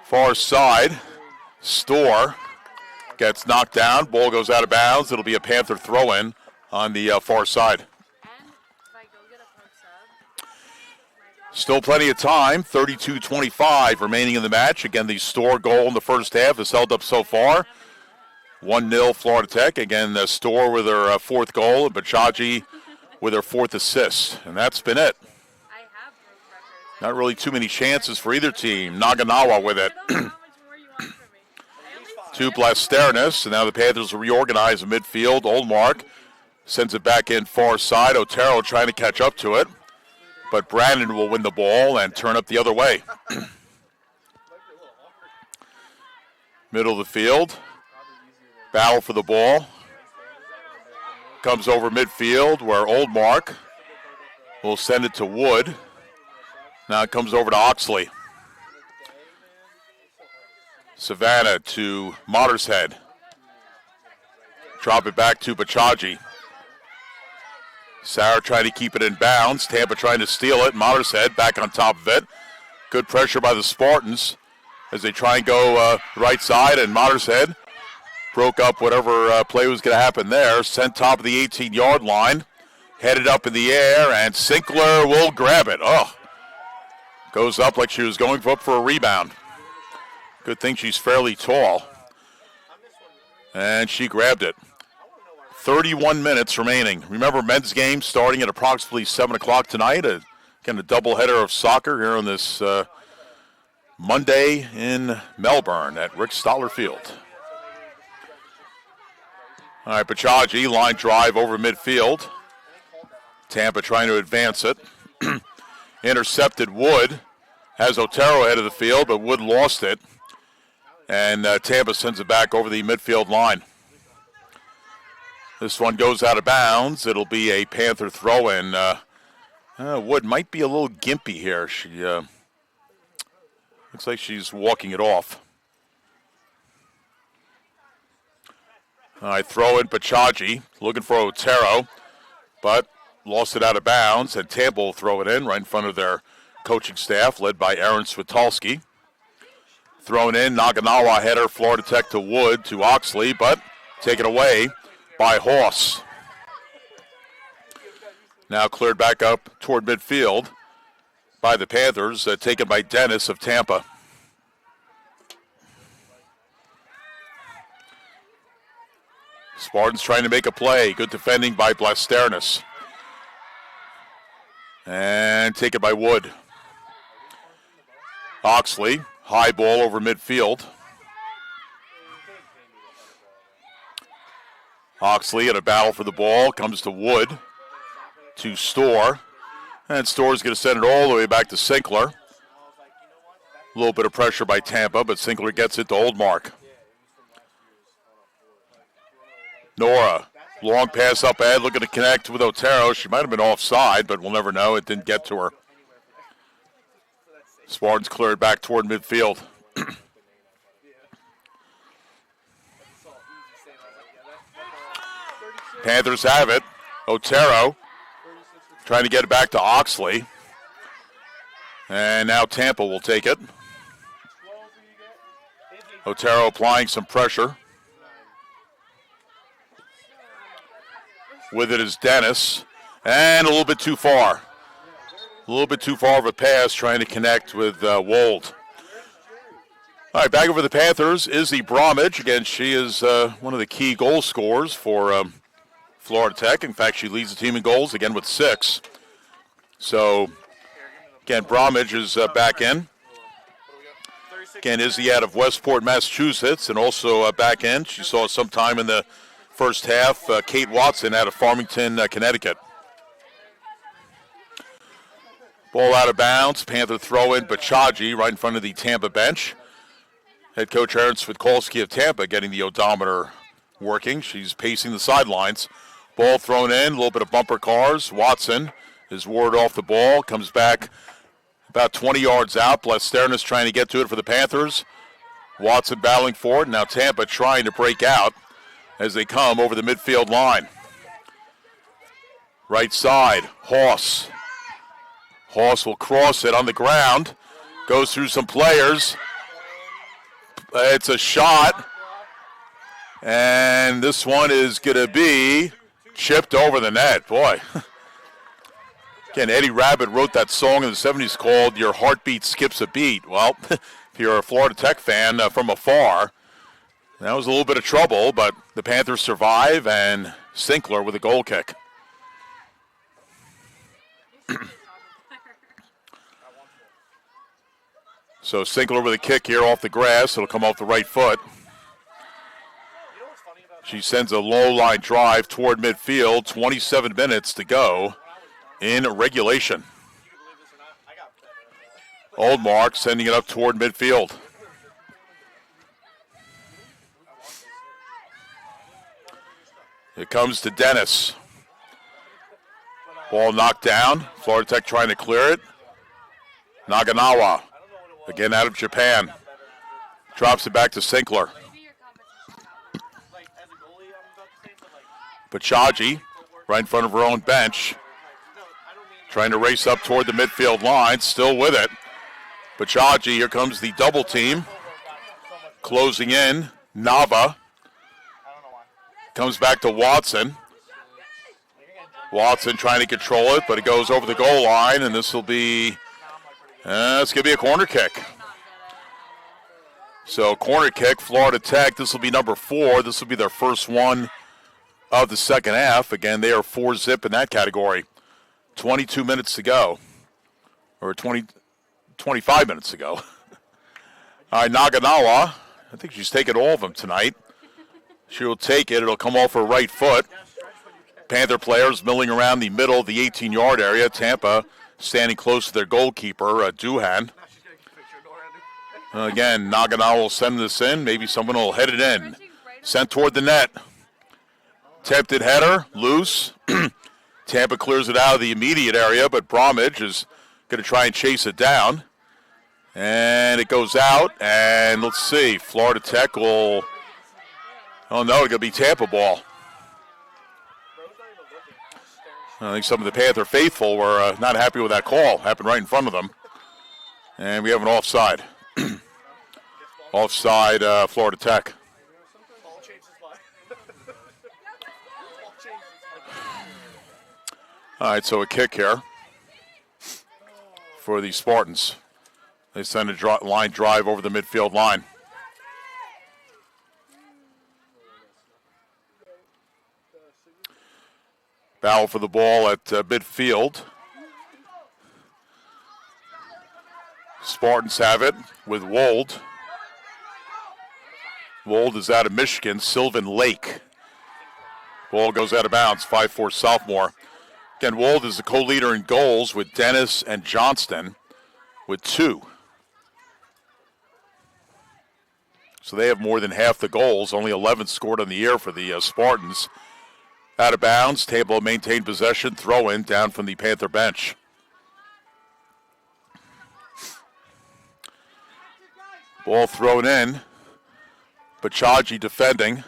Far side. Storr gets knocked down. Ball goes out of bounds. It'll be a Panther throw-in on the far side. Still plenty of time. 32-25 remaining in the match. Again, the Storr goal in the first half is held up so far. 1-0 Florida Tech. Again, Storr with her fourth goal, and Bachaji with her fourth assist. And that's been it. Not really too many chances for either team. Naganawa with it. To Blasternis, and now the Panthers will reorganize in midfield. Oldmark sends it back in far side. Otero trying to catch up to it. But Brandon will win the ball and turn up the other way. Middle of the field. Battle for the ball. Comes over midfield where Oldmark will send it to Wood. Now it comes over to Oxley. Savannah to Mottershead. Drop it back to Bachaji. Sauer trying to keep it in bounds. Tampa trying to steal it. Mottershead back on top of it. Good pressure by the Spartans as they try and go right side. And Mottershead broke up whatever play was going to happen there. Sent top of the 18-yard line. Headed up in the air, and Sinkler will grab it. Oh, goes up like she was going up for a rebound. Good thing she's fairly tall. And she grabbed it. 31 minutes remaining. Remember, men's game starting at approximately 7 o'clock tonight. Again, a doubleheader of soccer here on this Monday in Melbourne at Rick Stoller Field. All right, Bachaji, line drive over midfield. Tampa trying to advance it. Intercepted Wood. Has Otero ahead of the field, but Wood lost it. And Tampa sends it back over the midfield line. This one goes out of bounds. It'll be a Panther throw-in. Wood might be a little gimpy here. She looks like she's walking it off. All right, throw in Bachaji, looking for Otero, but lost it out of bounds, and Tampa will throw it in right in front of their coaching staff, led by Aaron Switalski. Thrown in, Naganawa header, Florida Tech to Wood, to Oxley, but taken away by Hoss. Now cleared back up toward midfield by the Panthers, taken by Dennis of Tampa. Spartans trying to make a play. Good defending by Blasternis. And taken by Wood. Oxley, high ball over midfield. Oxley in a battle for the ball, comes to Wood, to Storr. And Storr's going to send it all the way back to Sinkler. A little bit of pressure by Tampa, but Sinkler gets it to Oldmark. Nora, long pass up ahead, looking to connect with Otero. She might have been offside, but we'll never know. It didn't get to her. Spartans cleared back toward midfield. Panthers have it. Otero trying to get it back to Oxley. And now Tampa will take it. Otero applying some pressure. With it is Dennis. And a little bit too far. A little bit too far of a pass trying to connect with Wold. All right, back over the Panthers, Izzy Bromwich. Again, she is one of the key goal scorers for Florida Tech. In fact, she leads the team in goals, again with 6. So, again, Bromwich is back in. Again, Izzy out of Westport, Massachusetts, and also back in. She saw sometime in the first half Kate Watson out of Farmington, Connecticut. Ball out of bounds. Panther throw in Bachaji right in front of the Tampa bench. Head coach Aaron Svitkolski of Tampa getting the odometer working. She's pacing the sidelines. Ball thrown in, a little bit of bumper cars. Watson is warded off the ball, comes back about 20 yards out. Blesternis trying to get to it for the Panthers. Watson battling for it. Now Tampa trying to break out as they come over the midfield line. Right side, Hoss. Hoss will cross it on the ground. Goes through some players. It's a shot. And this one is going to be chipped over the net. Boy. Again, Eddie Rabbitt wrote that song in the 70s called Your Heartbeat Skips a Beat. Well, if you're a Florida Tech fan from afar, that was a little bit of trouble, but the Panthers survive, and Sinkler with a goal kick. So Sinkler with a kick here off the grass. It'll come off the right foot. She sends a low-line drive toward midfield. 27 minutes to go in regulation. Oldmark sending it up toward midfield. It comes to Dennis. Ball knocked down. Florida Tech trying to clear it. Naganawa, again out of Japan. Drops it back to Sinkler. Bachaji, right in front of her own bench. Trying to race up toward the midfield line, still with it. Bachaji, here comes the double team. Closing in, Nava. Comes back to Watson. Watson trying to control it, but it goes over the goal line, and this will be, it's going to be a corner kick. So corner kick, Florida Tech, this will be number 4. This will be their first one of the second half. Again, they are 4-zip in that category. 22 minutes to go, or 25 minutes to go. All right, Naganawa, I think she's taken all of them tonight. She will take it. It'll come off her right foot. Panther players milling around the middle of the 18-yard area. Tampa standing close to their goalkeeper, Duhan. Again, Naganawa will send this in. Maybe someone will head it in. Sent toward the net. Tempted header, loose. Tampa clears it out of the immediate area, but Bromwich is going to try and chase it down. And it goes out, and let's see. Florida Tech will, oh no, it's going to be Tampa ball. I think some of the Panther faithful were not happy with that call. Happened right in front of them. And we have an offside. Offside, Florida Tech. All right, so a kick here for the Spartans. They send a line drive over the midfield line. Battle for the ball at midfield. Spartans have it with Wold. Wold is out of Michigan. Sylvan Lake. Ball goes out of bounds, 5'4" sophomore. Again, Wold is the co-leader in goals with Dennis and Johnston with 2. So they have more than half the goals, only 11 scored on the year for the Spartans. Out of bounds, Tampa maintained possession, throw in down from the Panther bench. Ball thrown in. Bachaji defending.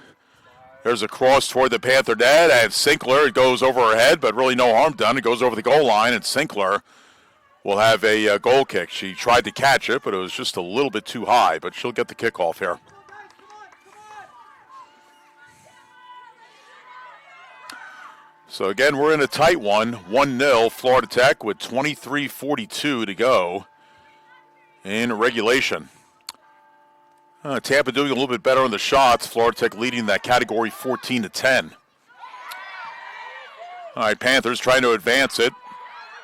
There's a cross toward the Panther net, and Sinkler, it goes over her head, but really no harm done. It goes over the goal line, and Sinkler will have a goal kick. She tried to catch it, but it was just a little bit too high, but she'll get the kickoff here. So again, we're in a tight one, 1-0, Florida Tech with 23:42 to go in regulation. Tampa doing a little bit better on the shots. Florida Tech leading that category 14-10. All right, Panthers trying to advance it.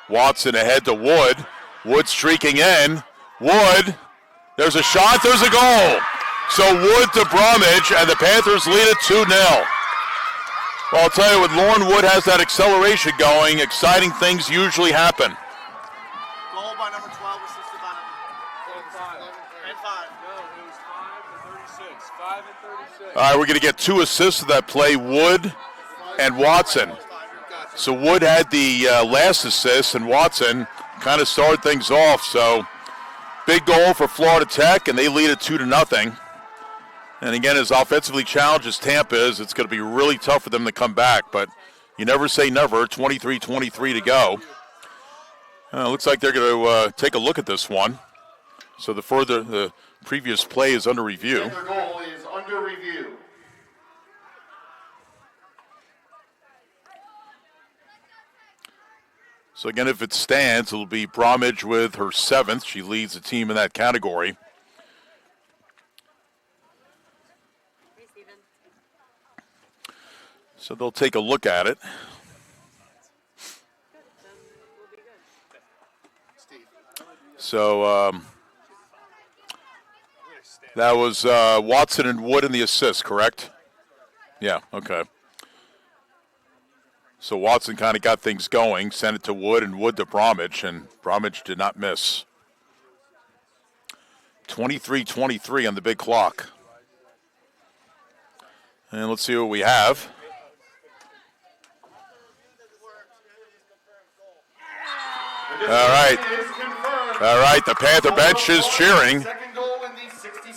Watson ahead to Wood. Wood streaking in. Wood, there's a shot, there's a goal. So Wood to Bromwich, and the Panthers lead it 2-0. Well, I'll tell you, when Lauren Wood has that acceleration going, exciting things usually happen. Goal by number 12, assisted by number 5. And 5. No, it was 5 and 36. 5 and 36. All right, we're going to get 2 assists to that play, Wood and Watson. So Wood had the last assist, and Watson kind of started things off. So big goal for Florida Tech, and they lead it 2-0. And again, as offensively challenged as Tampa is, it's going to be really tough for them to come back. But you never say never. 23-23 to go. Looks like they're going to take a look at this one. So the previous play is under review. Their goal is under review. So again, if it stands, it'll be Bromwich with her 7th. She leads the team in that category. So they'll take a look at it. So that was Watson and Wood in the assist, correct? Yeah, okay. So Watson kind of got things going, sent it to Wood, and Wood to Bromwich, and Bromwich did not miss. 23-23 on the big clock. And let's see what we have. All right, the Panther bench is cheering.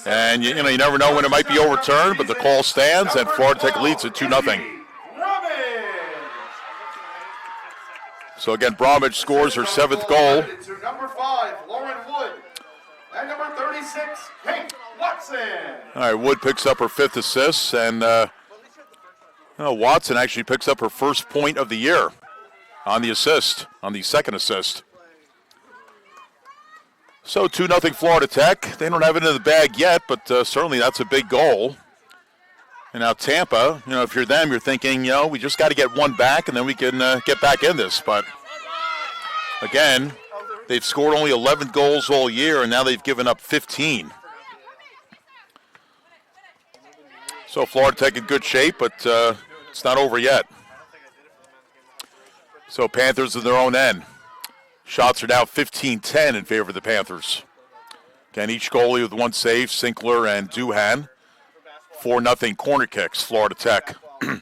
And you never know when it might be overturned, but the call stands, and Florida Tech leads it 2-0. So again, Bromwich scores her 7th goal. To number 5, Lauren Wood. And number 36, Kate Watson. All right, Wood picks up her 5th assist, and Watson actually picks up her first point of the year on the assist, on the 2nd assist. So 2-0 Florida Tech. They don't have it in the bag yet, but certainly that's a big goal. And now Tampa, if you're them, you're thinking, we just got to get one back and then we can get back in this. But again, they've scored only 11 goals all year, and now they've given up 15. So Florida Tech in good shape, but it's not over yet. So Panthers in their own end. Shots are now 15-10 in favor of the Panthers. Again, each goalie with 1 save, Sinkler and Duhan. 4-0 corner kicks, Florida Tech. All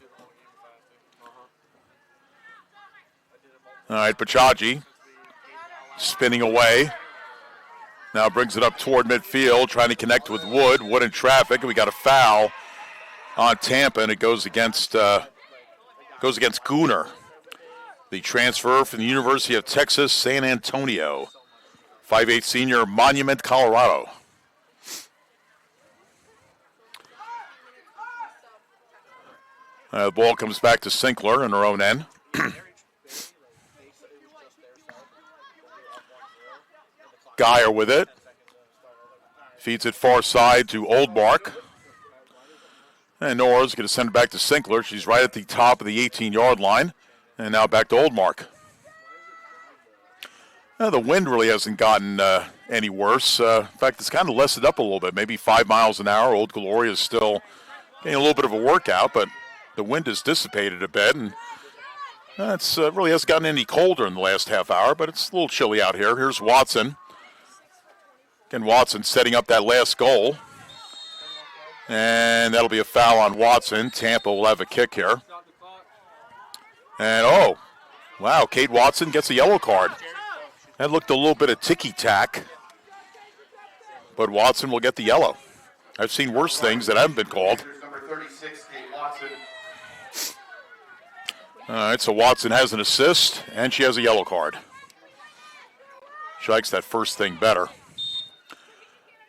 right, Bachaji spinning away. Now brings it up toward midfield, trying to connect with Wood. Wood in traffic, and we got a foul on Tampa, and it goes against Gooner, the transfer from the University of Texas, San Antonio. 5'8" senior, Monument, Colorado. The ball comes back to Sinkler in her own end. Geyer with it. Feeds it far side to Oldmark. And Nora's going to send it back to Sinkler. She's right at the top of the 18-yard line. And now back to Oldmark. The wind really hasn't gotten any worse. In fact, it's kind of lessened up a little bit, maybe 5 miles an hour. Old Gloria is still getting a little bit of a workout, but the wind has dissipated a bit, and it's really hasn't gotten any colder in the last half hour, but it's a little chilly out here. Here's Watson. Again, Watson setting up that last goal. And that'll be a foul on Watson. Tampa will have a kick here. And, oh, wow, Kate Watson gets a yellow card. That looked a little bit of ticky-tack. But Watson will get the yellow. I've seen worse things that haven't been called. Number 36, Kate Watson. All right, so Watson has an assist, and she has a yellow card. She likes that first thing better.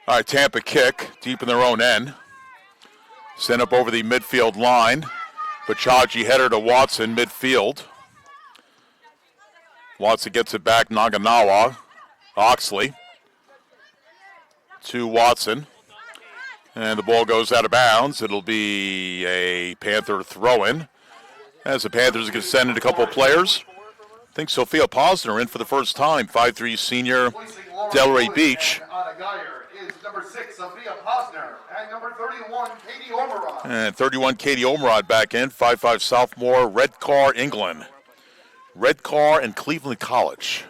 All right, Tampa kick deep in their own end. Sent up over the midfield line. Bachaji header to Watson, midfield. Watson gets it back, Naganawa. Oxley to Watson. And the ball goes out of bounds. It'll be a Panther throw-in. As the Panthers are going to send in a couple of players. I think Sophia Posner in for the first time. 5'3" senior, Delray Beach. Number 6, Sophia Posner, and number 31, Katie Ormerod. And 31, Katie Ormerod back in. 5'5" sophomore, Redcar, England. Redcar and Cleveland College.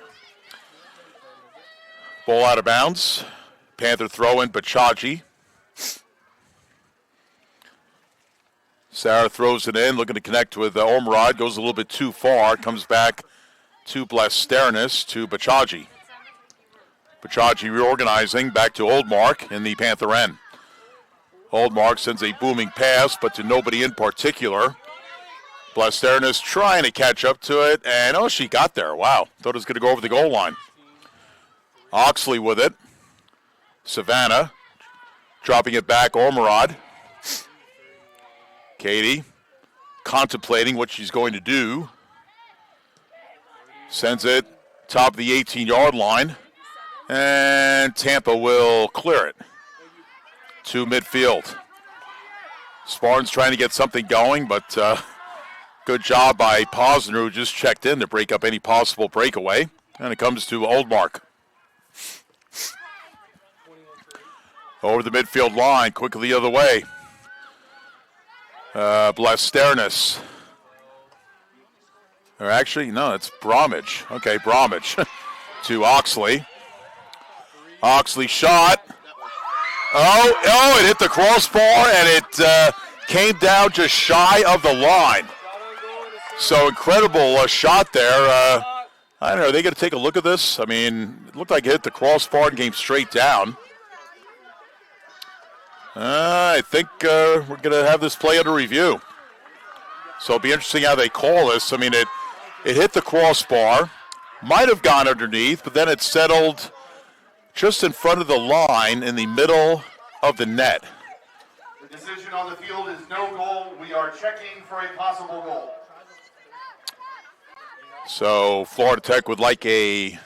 Ball out of bounds. Panther throw-in, Bachaji. Sarah throws it in, looking to connect with Ormerod. Goes a little bit too far. Comes back to Blasternis to Bachaji. Bachaji reorganizing back to Oldmark in the Panther end. Oldmark sends a booming pass, but to nobody in particular. Blasternis trying to catch up to it, and oh, she got there. Wow, thought it was going to go over the goal line. Oxley with it. Savannah dropping it back, Ormerod. Katie contemplating what she's going to do. Sends it top of the 18-yard line. And Tampa will clear it to midfield. Spartans trying to get something going, but good job by Posner, who just checked in to break up any possible breakaway. And it comes to Oldmark. Over the midfield line, quickly the other way. Blasternis. Or actually, no, it's Bromwich. Okay, Bromwich to Oxley. Oxley shot. Oh, it hit the crossbar, and it came down just shy of the line. So incredible shot there. I don't know, are they going to take a look at this? I mean, it looked like it hit the crossbar and came straight down. I think we're going to have this play under review. So it'll be interesting how they call this. I mean, it hit the crossbar, might have gone underneath, but then it settled just in front of the line in the middle of the net. The decision on the field is no goal. We are checking for a possible goal. So Florida Tech would like a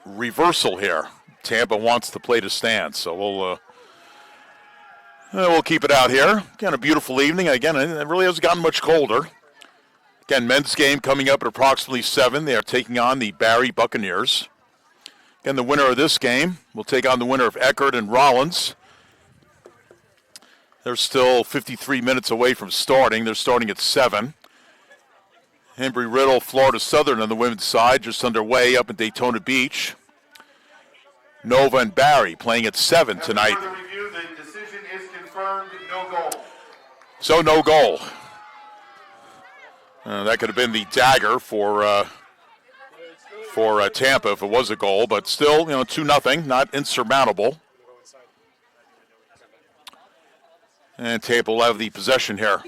reversal here. Tampa wants the play to stand, so we'll keep it out here. Again, a beautiful evening. Again, it really hasn't gotten much colder. Again, men's game coming up at approximately 7. They are taking on the Barry Buccaneers. Again, the winner of this game will take on the winner of Eckerd and Rollins. They're still 53 minutes away from starting. They're starting at 7. Embry-Riddle, Florida Southern on the women's side, just underway up in Daytona Beach. Nova and Barry playing at 7 tonight. After further review, the decision is confirmed, no goal. So no goal. That could have been the dagger for Tampa if it was a goal, but still, 2-0, not insurmountable. And Tampa will have the possession here.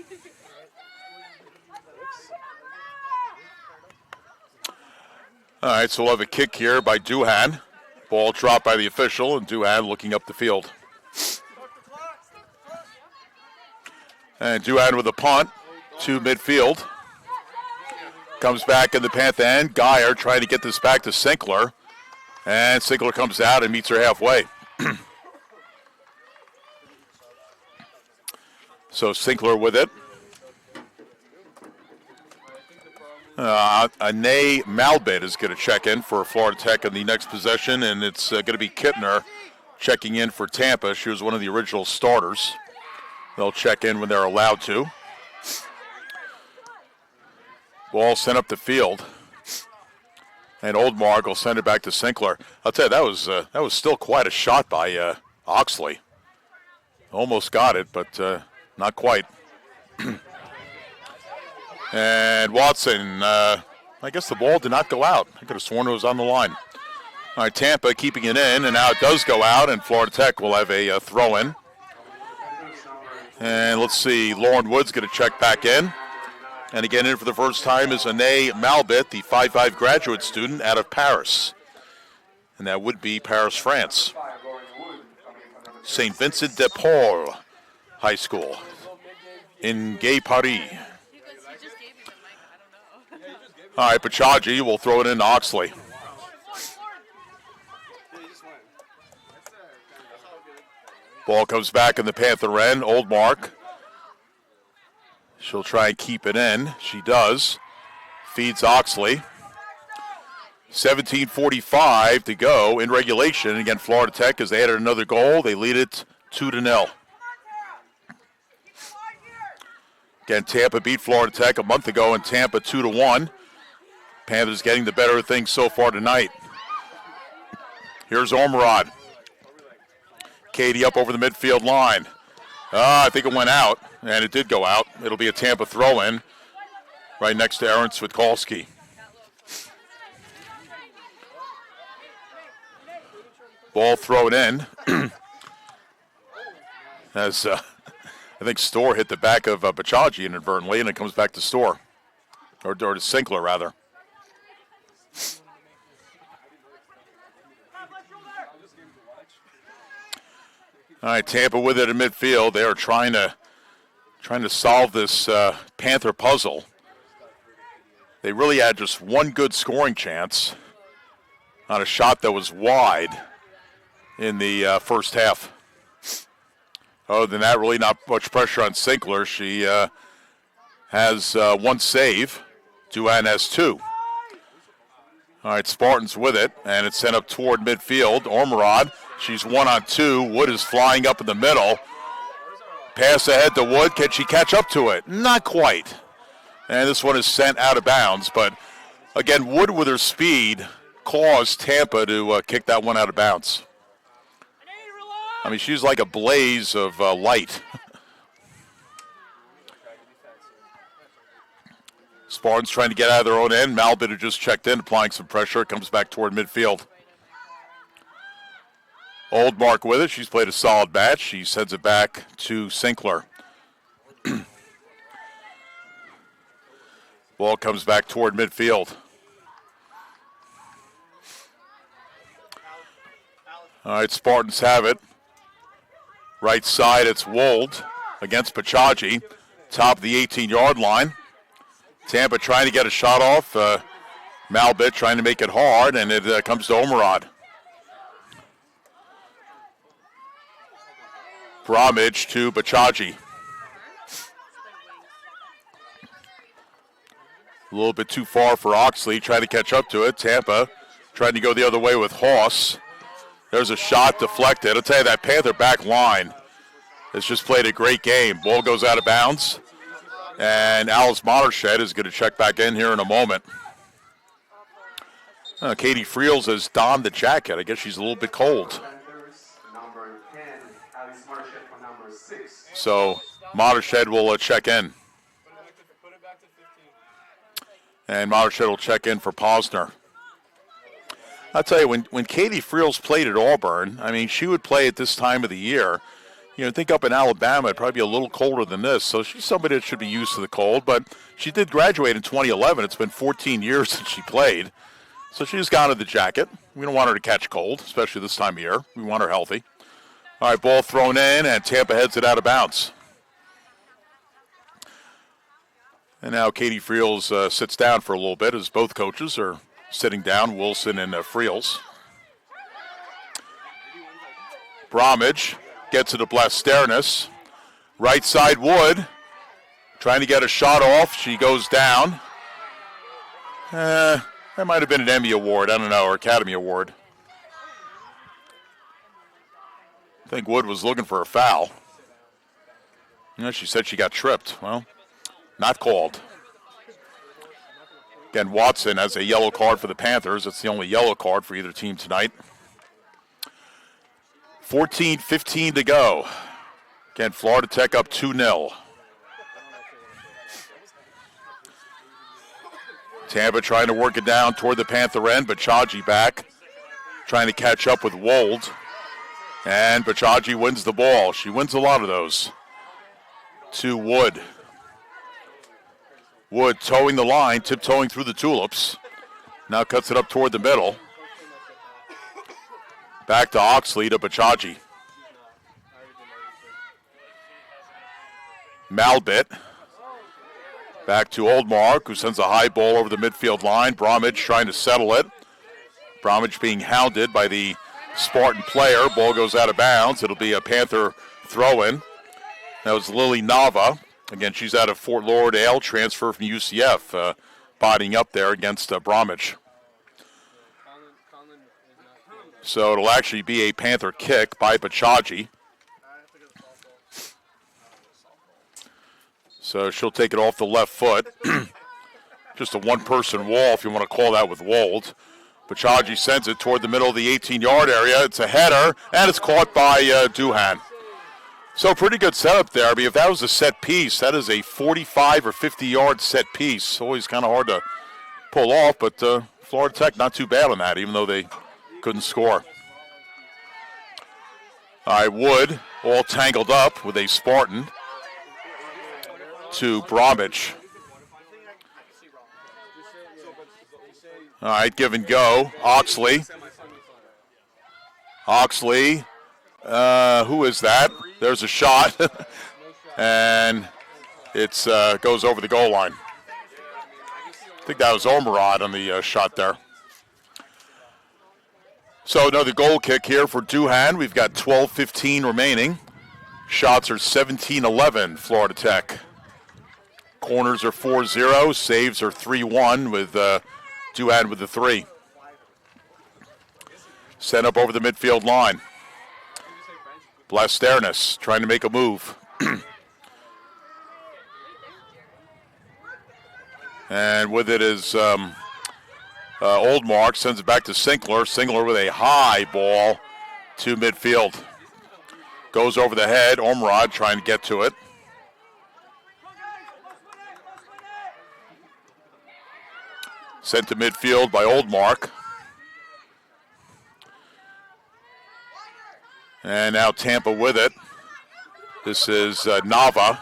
All right, so we'll have a kick here by Duhan. Ball dropped by the official, and Duhan looking up the field. And Duhan with a punt to midfield. Comes back in the Panther end. Geyer trying to get this back to Sinkler. And Sinkler comes out and meets her halfway. So Sinkler with it. Anae Malbit is going to check in for Florida Tech in the next possession, and it's going to be Kittner checking in for Tampa. She was one of the original starters. They'll check in when they're allowed to. Ball sent up the field. And Oldmark will send it back to Sinkler. I'll tell you, that was still quite a shot by Oxley. Almost got it, but not quite. And Watson, I guess the ball did not go out. I could have sworn it was on the line. All right, Tampa keeping it in, and now it does go out, and Florida Tech will have a throw-in. And let's see, Lauren Wood's going to check back in. And again, in for the first time is Anae Malbit, the 5'5 graduate student out of Paris. And that would be Paris, France. St. Vincent de Paul High School in Gay Paris. All right, Pachaji will throw it in to Oxley. Ball comes back in the Panther end. Oldmark. She'll try and keep it in. She does. Feeds Oxley. 17:45 to go in regulation. Again, Florida Tech has added another goal. They lead it 2-0. Again, Tampa beat Florida Tech a month ago in Tampa 2-1. Panthers getting the better of things so far tonight. Here's Ormerod. Katie up over the midfield line. I think it went out, and it did go out. It'll be a Tampa throw-in right next to Aaron Switkolski. Ball thrown in. As I think Storr hit the back of Bachaji inadvertently, and it comes back to Storr. Or to Sinkler, rather. All right, Tampa with it in midfield. They are trying to solve this Panther puzzle. They really had just one good scoring chance on a shot that was wide in the first half. Other than that, really not much pressure on Sinkler. She has one save. Duan has two. All right, Spartans with it, and it's sent up toward midfield. Ormerod, she's 1-on-2. Wood is flying up in the middle. Pass ahead to Wood. Can she catch up to it? Not quite. And this one is sent out of bounds. But, again, Wood with her speed caused Tampa to kick that one out of bounds. I mean, she's like a blaze of light. Spartans trying to get out of their own end. Malbit had just checked in, applying some pressure. Comes back toward midfield. Oldmark with it. She's played a solid match. She sends it back to Sinkler. Ball comes back toward midfield. All right, Spartans have it. Right side, it's Wold against Pachaji. Top of the 18-yard line. Tampa trying to get a shot off. Malbit trying to make it hard, and it comes to Ormerod. Bromwich to Bachaji. A little bit too far for Oxley, trying to catch up to it. Tampa trying to go the other way with Hoss. There's a shot deflected. I'll tell you, that Panther back line has just played a great game. Ball goes out of bounds. And Alice Mottershed is going to check back in here in a moment. Katie Friels has donned the jacket. I guess she's a little bit cold. So Mottershed will check in. And Mottershed will check in for Posner. I'll tell you, when Katie Friels played at Auburn, I mean, she would play at this time of the year. You know, think up in Alabama, it'd probably be a little colder than this. So she's somebody that should be used to the cold. But she did graduate in 2011. It's been 14 years since she played. So she's gone to the jacket. We don't want her to catch cold, especially this time of year. We want her healthy. All right, ball thrown in, and Tampa heads it out of bounds. And now Katie Friels sits down for a little bit as both coaches are sitting down, Wilson and Friels. Bromwich gets it to Blasternis. Right side Wood, trying to get a shot off. She goes down. That might have been an Emmy Award, I don't know, or Academy Award. I think Wood was looking for a foul. She said she got tripped. Well, not called. Again, Watson has a yellow card for the Panthers. It's the only yellow card for either team tonight. 14:15 to go. Again, Florida Tech up 2-0. Tampa trying to work it down toward the Panther end. Bachaji back, trying to catch up with Wold. And Bachaji wins the ball. She wins a lot of those. To Wood. Wood towing the line, tiptoeing through the tulips. Now cuts it up toward the middle. Back to Oxley to Bachaji. Malbit. Back to Oldmark, who sends a high ball over the midfield line. Bromwich trying to settle it. Bromwich being hounded by the Spartan player. Ball goes out of bounds. It'll be a Panther throw-in. That was Lily Nava. Again, she's out of Fort Lauderdale, transfer from UCF, bodying up there against Bromwich. So it'll actually be a Panther kick by Bachaji. So she'll take it off the left foot. Just a one-person wall, if you want to call that, with Wold. Bachaji sends it toward the middle of the 18-yard area. It's a header, and it's caught by Duhan. So pretty good setup there. I mean, if that was a set piece, that is a 45 or 50-yard set piece. Always kind of hard to pull off, but Florida Tech not too bad on that, even though they couldn't score. All right, Wood all tangled up with a Spartan to Bromwich. All right, give and go. Oxley. Who is that? There's a shot, and it goes over the goal line. I think that was Ormerod on the shot there. So another goal kick here for Duhan. We've got 12:15 remaining. Shots are 17-11, Florida Tech. Corners are 4-0. Saves are 3-1 with Duhan with the 3. Sent up over the midfield line. Blasternas trying to make a move. And with it is Oldmark, sends it back to Sinkler. Sinkler with a high ball to midfield. Goes over the head. Ormerod trying to get to it. Sent to midfield by Oldmark. And now Tampa with it. This is Nava.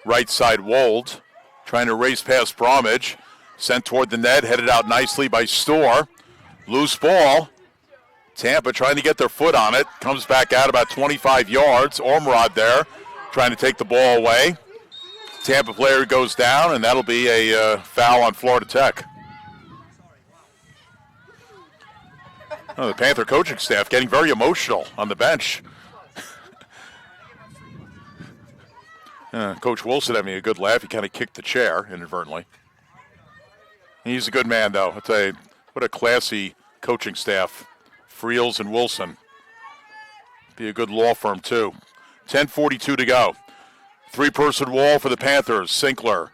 Right side Wold. Trying to race past Bromwich. Sent toward the net. Headed out nicely by Storr. Loose ball. Tampa trying to get their foot on it. Comes back out about 25 yards. Ormerod there. Trying to take the ball away. Tampa player goes down, and that'll be a foul on Florida Tech. Oh, the Panther coaching staff getting very emotional on the bench. Coach Wilson having a good laugh. He kind of kicked the chair inadvertently. He's a good man, though. I'll tell you, what a classy coaching staff. Friels and Wilson. Be a good law firm, too. 10:42 to go. 3-person wall for the Panthers. Sinkler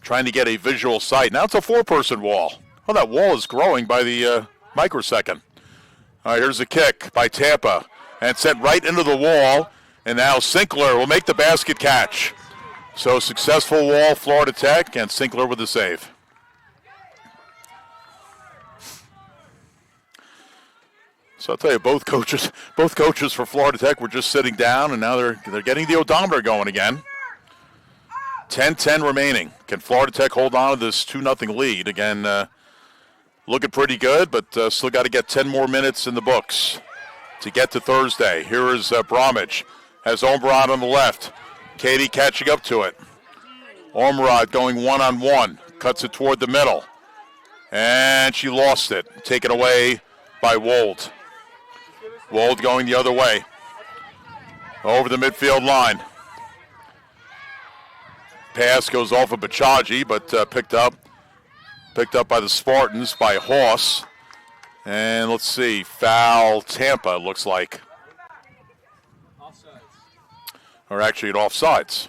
trying to get a visual sight. Now it's a 4-person wall. Oh, that wall is growing by the microsecond. All right, here's a kick by Tampa. And sent right into the wall. And now Sinkler will make the basket catch. So successful wall, Florida Tech, and Sinkler with the save. So I'll tell you, both coaches for Florida Tech were just sitting down, and now they're getting the odometer going again. 10:10 remaining. Can Florida Tech hold on to this 2-0 lead? Again, looking pretty good, but still got to get 10 more minutes in the books to get to Thursday. Here is Bromwich. Has Ormerod on the left. Katie catching up to it. Ormerod going one-on-one. Cuts it toward the middle. And she lost it. Taken away by Wold. Wold going the other way. Over the midfield line. Pass goes off of Bachaji, but picked up Picked up by the Spartans by Hoss. And let's see, foul Tampa, looks like. Offsides. Or actually at offsides.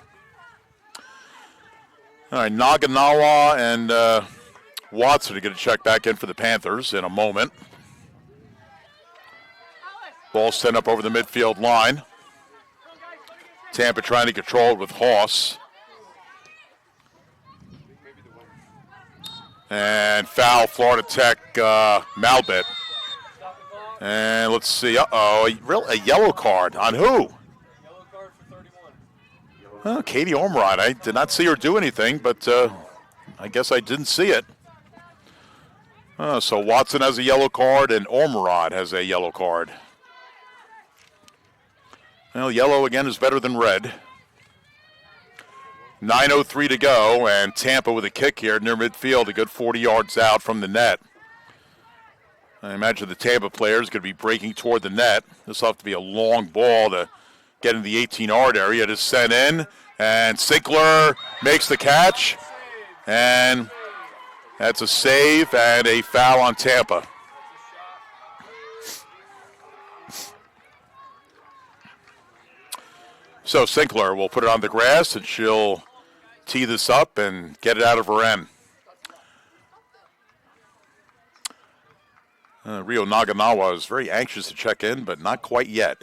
All right, Naganawa and Watson are going to check back in for the Panthers in a moment. Ball sent up over the midfield line. Tampa trying to control it with Hoss. And foul, Florida Tech, Malbit. And let's see, a yellow card on who? Yellow card for 31. Oh, Katie Ormerod. I did not see her do anything, but I guess I didn't see it. So Watson has a yellow card and Ormerod has a yellow card. Well, yellow again is better than red. 9:03 to go, and Tampa with a kick here near midfield, a good 40 yards out from the net. I imagine the Tampa player is going to be breaking toward the net. This will have to be a long ball to get in the 18-yard area to send in, and Sinkler makes the catch, and that's a save and a foul on Tampa. So Sinkler will put it on the grass, and she'll tee this up and get it out of her end. Rio Naganawa is very anxious to check in, but not quite yet.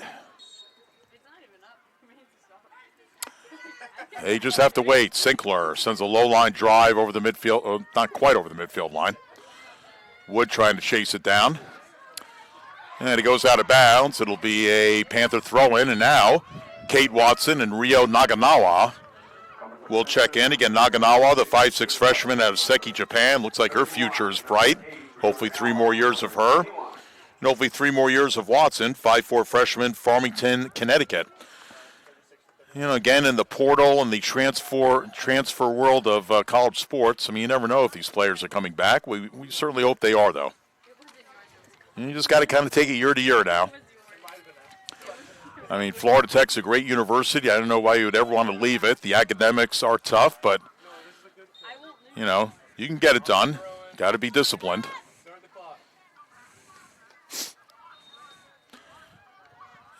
They just have to wait. Sinkler sends a low-line drive over the midfield, not quite over the midfield line. Wood trying to chase it down. And it goes out of bounds. It'll be a Panther throw-in, and now Kate Watson and Rio Naganawa will check in. Again, Naganawa, the 5'6" freshman out of Seki, Japan. Looks like her future is bright. Hopefully 3 more years of her. And hopefully 3 more years of Watson, 5'4" freshman, Farmington, Connecticut. You know, again, in the portal and the transfer world of college sports, I mean, you never know if these players are coming back. We certainly hope they are, though. And you just got to kind of take it year to year now. I mean, Florida Tech's a great university. I don't know why you would ever want to leave it. The academics are tough, but, you know, you can get it done. Got to be disciplined.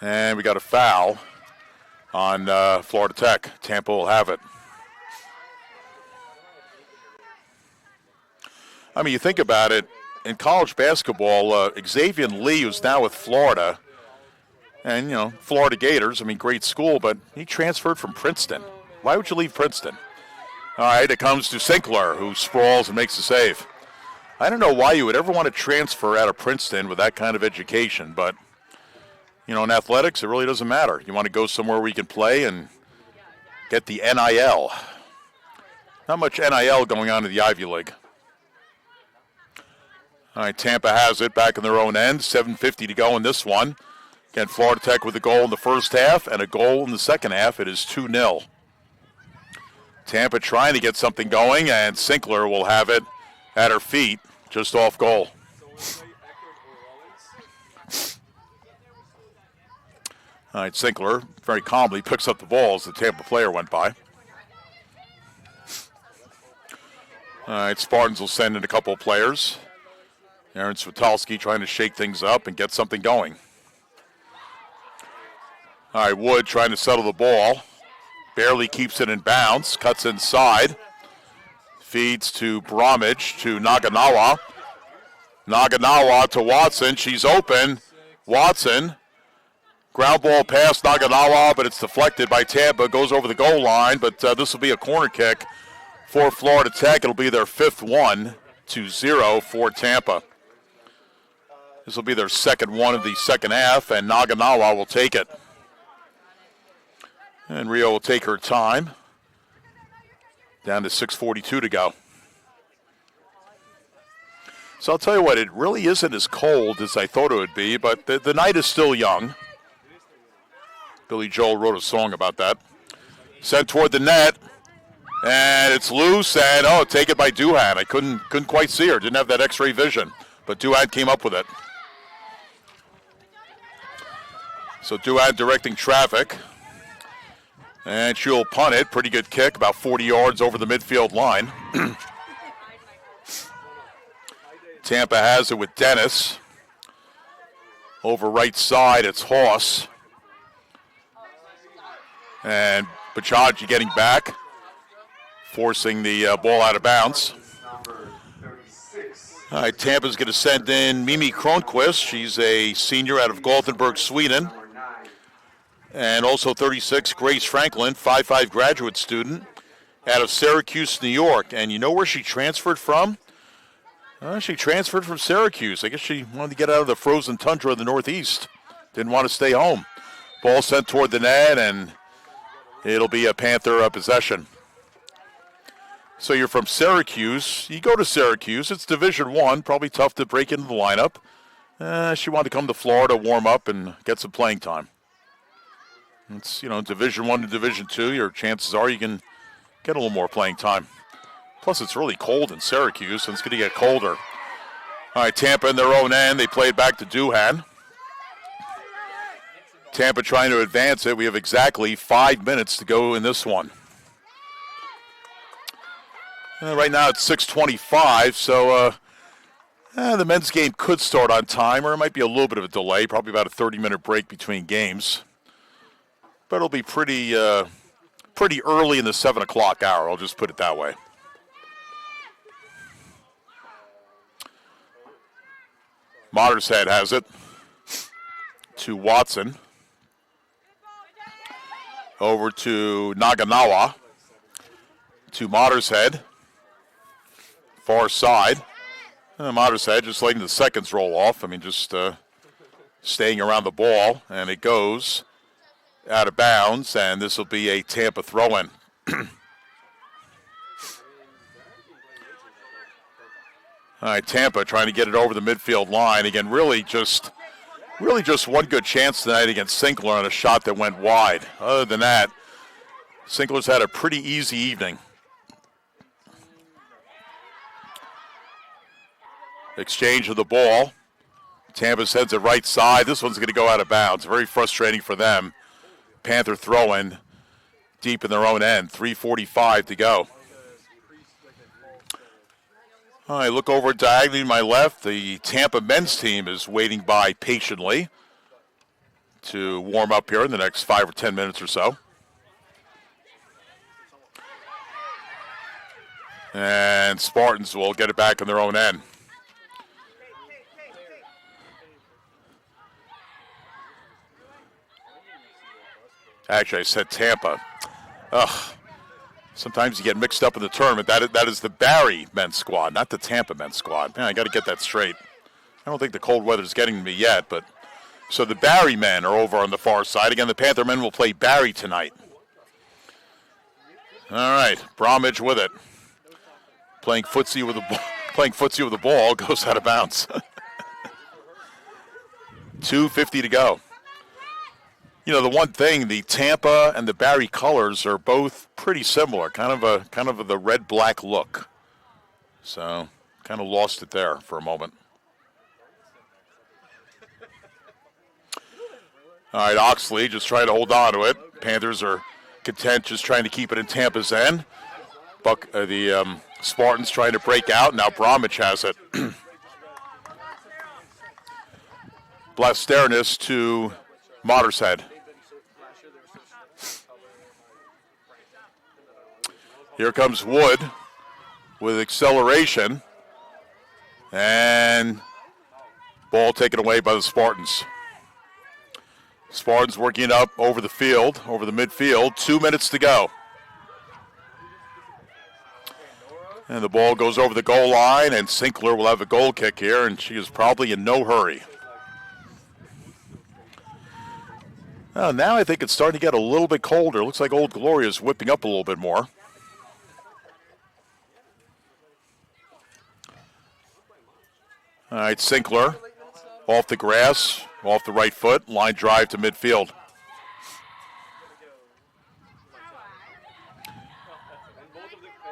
And we got a foul on Florida Tech. Tampa will have it. I mean, you think about it, in college basketball, Xavier Lee, who's now with Florida, and, you know, Florida Gators, I mean, great school, but he transferred from Princeton. Why would you leave Princeton? All right, it comes to Sinkler, who sprawls and makes a save. I don't know why you would ever want to transfer out of Princeton with that kind of education, but, you know, in athletics, it really doesn't matter. You want to go somewhere where you can play and get the NIL. Not much NIL going on in the Ivy League. All right, Tampa has it back in their own end. 7:50 to go in this one. Again, Florida Tech with a goal in the first half and a goal in the second half. It is 2-0. Tampa trying to get something going, and Sinkler will have it at her feet, just off goal. All right, Sinkler very calmly picks up the ball as the Tampa player went by. All right, Spartans will send in a couple of players. Aaron Switalski trying to shake things up and get something going. All right, Wood trying to settle the ball. Barely keeps it in bounds. Cuts inside. Feeds to Bromwich to Naganawa. Naganawa to Watson. She's open. Watson. Ground ball past Naganawa, but it's deflected by Tampa. Goes over the goal line, but this will be a corner kick for Florida Tech. It'll be their 5th one, 2-0 for Tampa. This will be their second one of the second half, and Naganawa will take it. And Rio will take her time. Down to 6:42 to go. So I'll tell you what, it really isn't as cold as I thought it would be, but the night is still young. Billy Joel wrote a song about that. Sent toward the net, and it's loose, and take it by Duhan. I couldn't quite see her, didn't have that X-ray vision, but Duhan came up with it. So Duhan directing traffic. And she'll punt it. Pretty good kick, about 40 yards over the midfield line. Tampa has it with Dennis. Over right side, it's Hoss. And Bachaji getting back, forcing the ball out of bounds. All right, Tampa's going to send in Mimi Kronquist. She's a senior out of Gothenburg, Sweden. And also 36, Grace Franklin, 5'5" graduate student out of Syracuse, New York. And you know where she transferred from? She transferred from Syracuse. I guess she wanted to get out of the frozen tundra of the Northeast. Didn't want to stay home. Ball sent toward the net, and it'll be a Panther possession. So you're from Syracuse. You go to Syracuse. It's Division I. Probably tough to break into the lineup. She wanted to come to Florida, warm up, and get some playing time. It's, Division I to Division II. Your chances are you can get a little more playing time. Plus, it's really cold in Syracuse, and it's going to get colder. All right, Tampa in their own end. They play it back to Duhan. Tampa trying to advance it. We have exactly 5 minutes to go in this one. Right now it's 6:25, so the men's game could start on time, or it might be a little bit of a delay, probably about a 30-minute break between games. But it'll be pretty early in the 7 o'clock hour, I'll just put it that way. Mottershead has it to Watson. Over to Naganawa. To Mottershead. Far side. Mottershead just letting the seconds roll off. Just staying around the ball. And it goes out of bounds. And this will be a Tampa throw-in. All right, Tampa trying to get it over the midfield line. Again, really just one good chance tonight against Sinkler on a shot that went wide. Other than that, Sinkler's had a pretty easy evening. Exchange of the ball. Tampa sends it right side. This one's going to go out of bounds. Very frustrating for them. Panther throw-in deep in their own end. 3:45 to go. All right, look over diagonally to my left. The Tampa men's team is waiting by patiently to warm up here in the next 5 or 10 minutes or so. And Spartans will get it back in their own end. Actually, I said Tampa. Ugh. Sometimes you get mixed up in the tournament. That is the Barry men's squad, not the Tampa men's squad. Man, I got to get that straight. I don't think the cold weather's getting to me yet, but so the Barry men are over on the far side. Again, the Panther men will play Barry tonight. All right, Bromwich with it. Playing footsie with the ball goes out of bounds. 2:50 to go. The one thing, the Tampa and the Barry colors are both pretty similar, kind of the red-black look. So, kind of lost it there for a moment. All right, Oxley just trying to hold on to it. Panthers are content just trying to keep it in Tampa's end. The Spartans trying to break out. Now Bromwich has it. Blasternis to Mottershead. Here comes Wood with acceleration. And ball taken away by the Spartans. Spartans working up over the field, over the midfield. 2 minutes to go. And the ball goes over the goal line, and Sinkler will have a goal kick here, and she is probably in no hurry. Now I think it's starting to get a little bit colder. Looks like Old Glory is whipping up a little bit more. All right, Sinkler off the grass, off the right foot, line drive to midfield.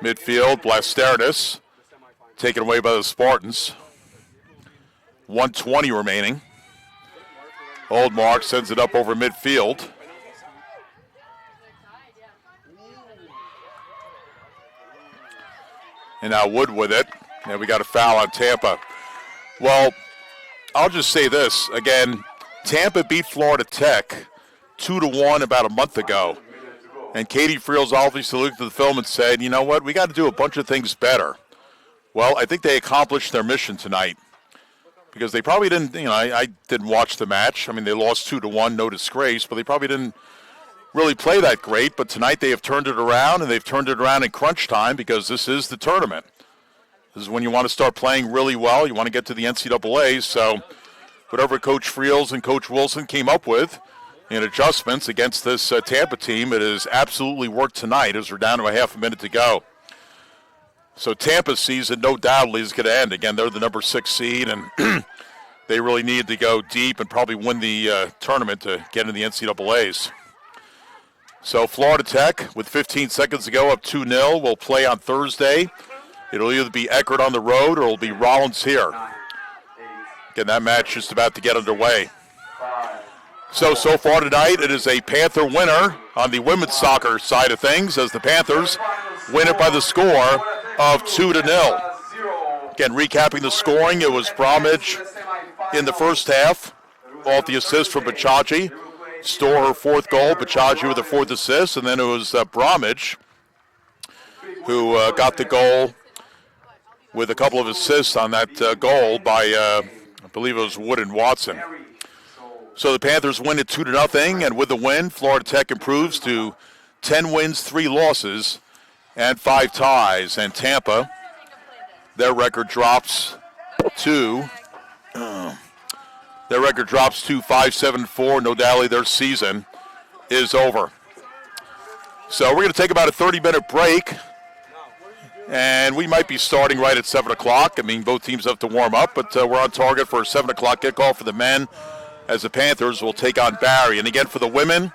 Midfield, Blasternis, taken away by the Spartans. 1:20 remaining. Oldmark sends it up over midfield. And now Wood with it. And we got a foul on Tampa. Well, I'll just say this again. Tampa beat Florida Tech 2-1 about a month ago. And Katie Friels obviously looked at the film and said, you know what, we got to do a bunch of things better. Well, I think they accomplished their mission tonight because they probably didn't, I didn't watch the match. I mean, they lost 2-1, no disgrace, but they probably didn't really play that great. But tonight they have turned it around, and they've turned it around in crunch time because this is the tournament. This is when you want to start playing really well. You want to get to the NCAA. So whatever Coach Friels and Coach Wilson came up with in adjustments against this Tampa team, it has absolutely worked tonight as we're down to a half a minute to go. So Tampa's season, no doubt, is going to end. Again, they're the number 6 seed, and they really need to go deep and probably win the tournament to get into the NCAAs. So Florida Tech, with 15 seconds to go, up 2-0, will play on Thursday. It'll either be Eckerd on the road or it'll be Rollins here. Again, that match is about to get underway. So far tonight, it is a Panther winner on the women's soccer side of things as the Panthers win it by the score of 2-0. Again, recapping the scoring, it was Bromwich in the first half, off the assist from Bachaji. Store her 4th goal, Bachaji with a 4th assist, and then it was Bromwich who got the goal with a couple of assists on that goal by, I believe it was Wood and Watson. So the Panthers win it 2-0, and with the win, Florida Tech improves to 10 wins, 3 losses, and 5 ties. And Tampa, their record drops to 5-7-4. No doubt their season is over. So we're going to take about a 30-minute break, and we might be starting right at 7 o'clock. I mean, both teams have to warm up, but we're on target for a 7 o'clock kickoff for the men as the Panthers will take on Barry. And again, for the women,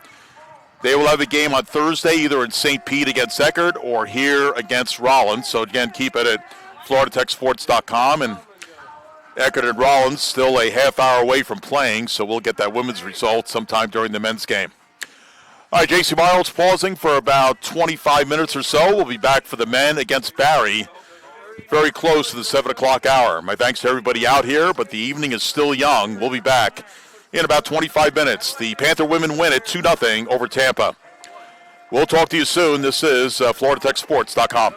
they will have a game on Thursday, either in St. Pete against Eckerd or here against Rollins. So again, keep it at FloridaTechSports.com. And Eckerd and Rollins still a half hour away from playing, so we'll get that women's result sometime during the men's game. All right, J.C. Miles pausing for about 25 minutes or so. We'll be back for the men against Barry, very close to the 7 o'clock hour. My thanks to everybody out here, but the evening is still young. We'll be back in about 25 minutes. The Panther women win it 2-0 over Tampa. We'll talk to you soon. This is FloridaTechSports.com.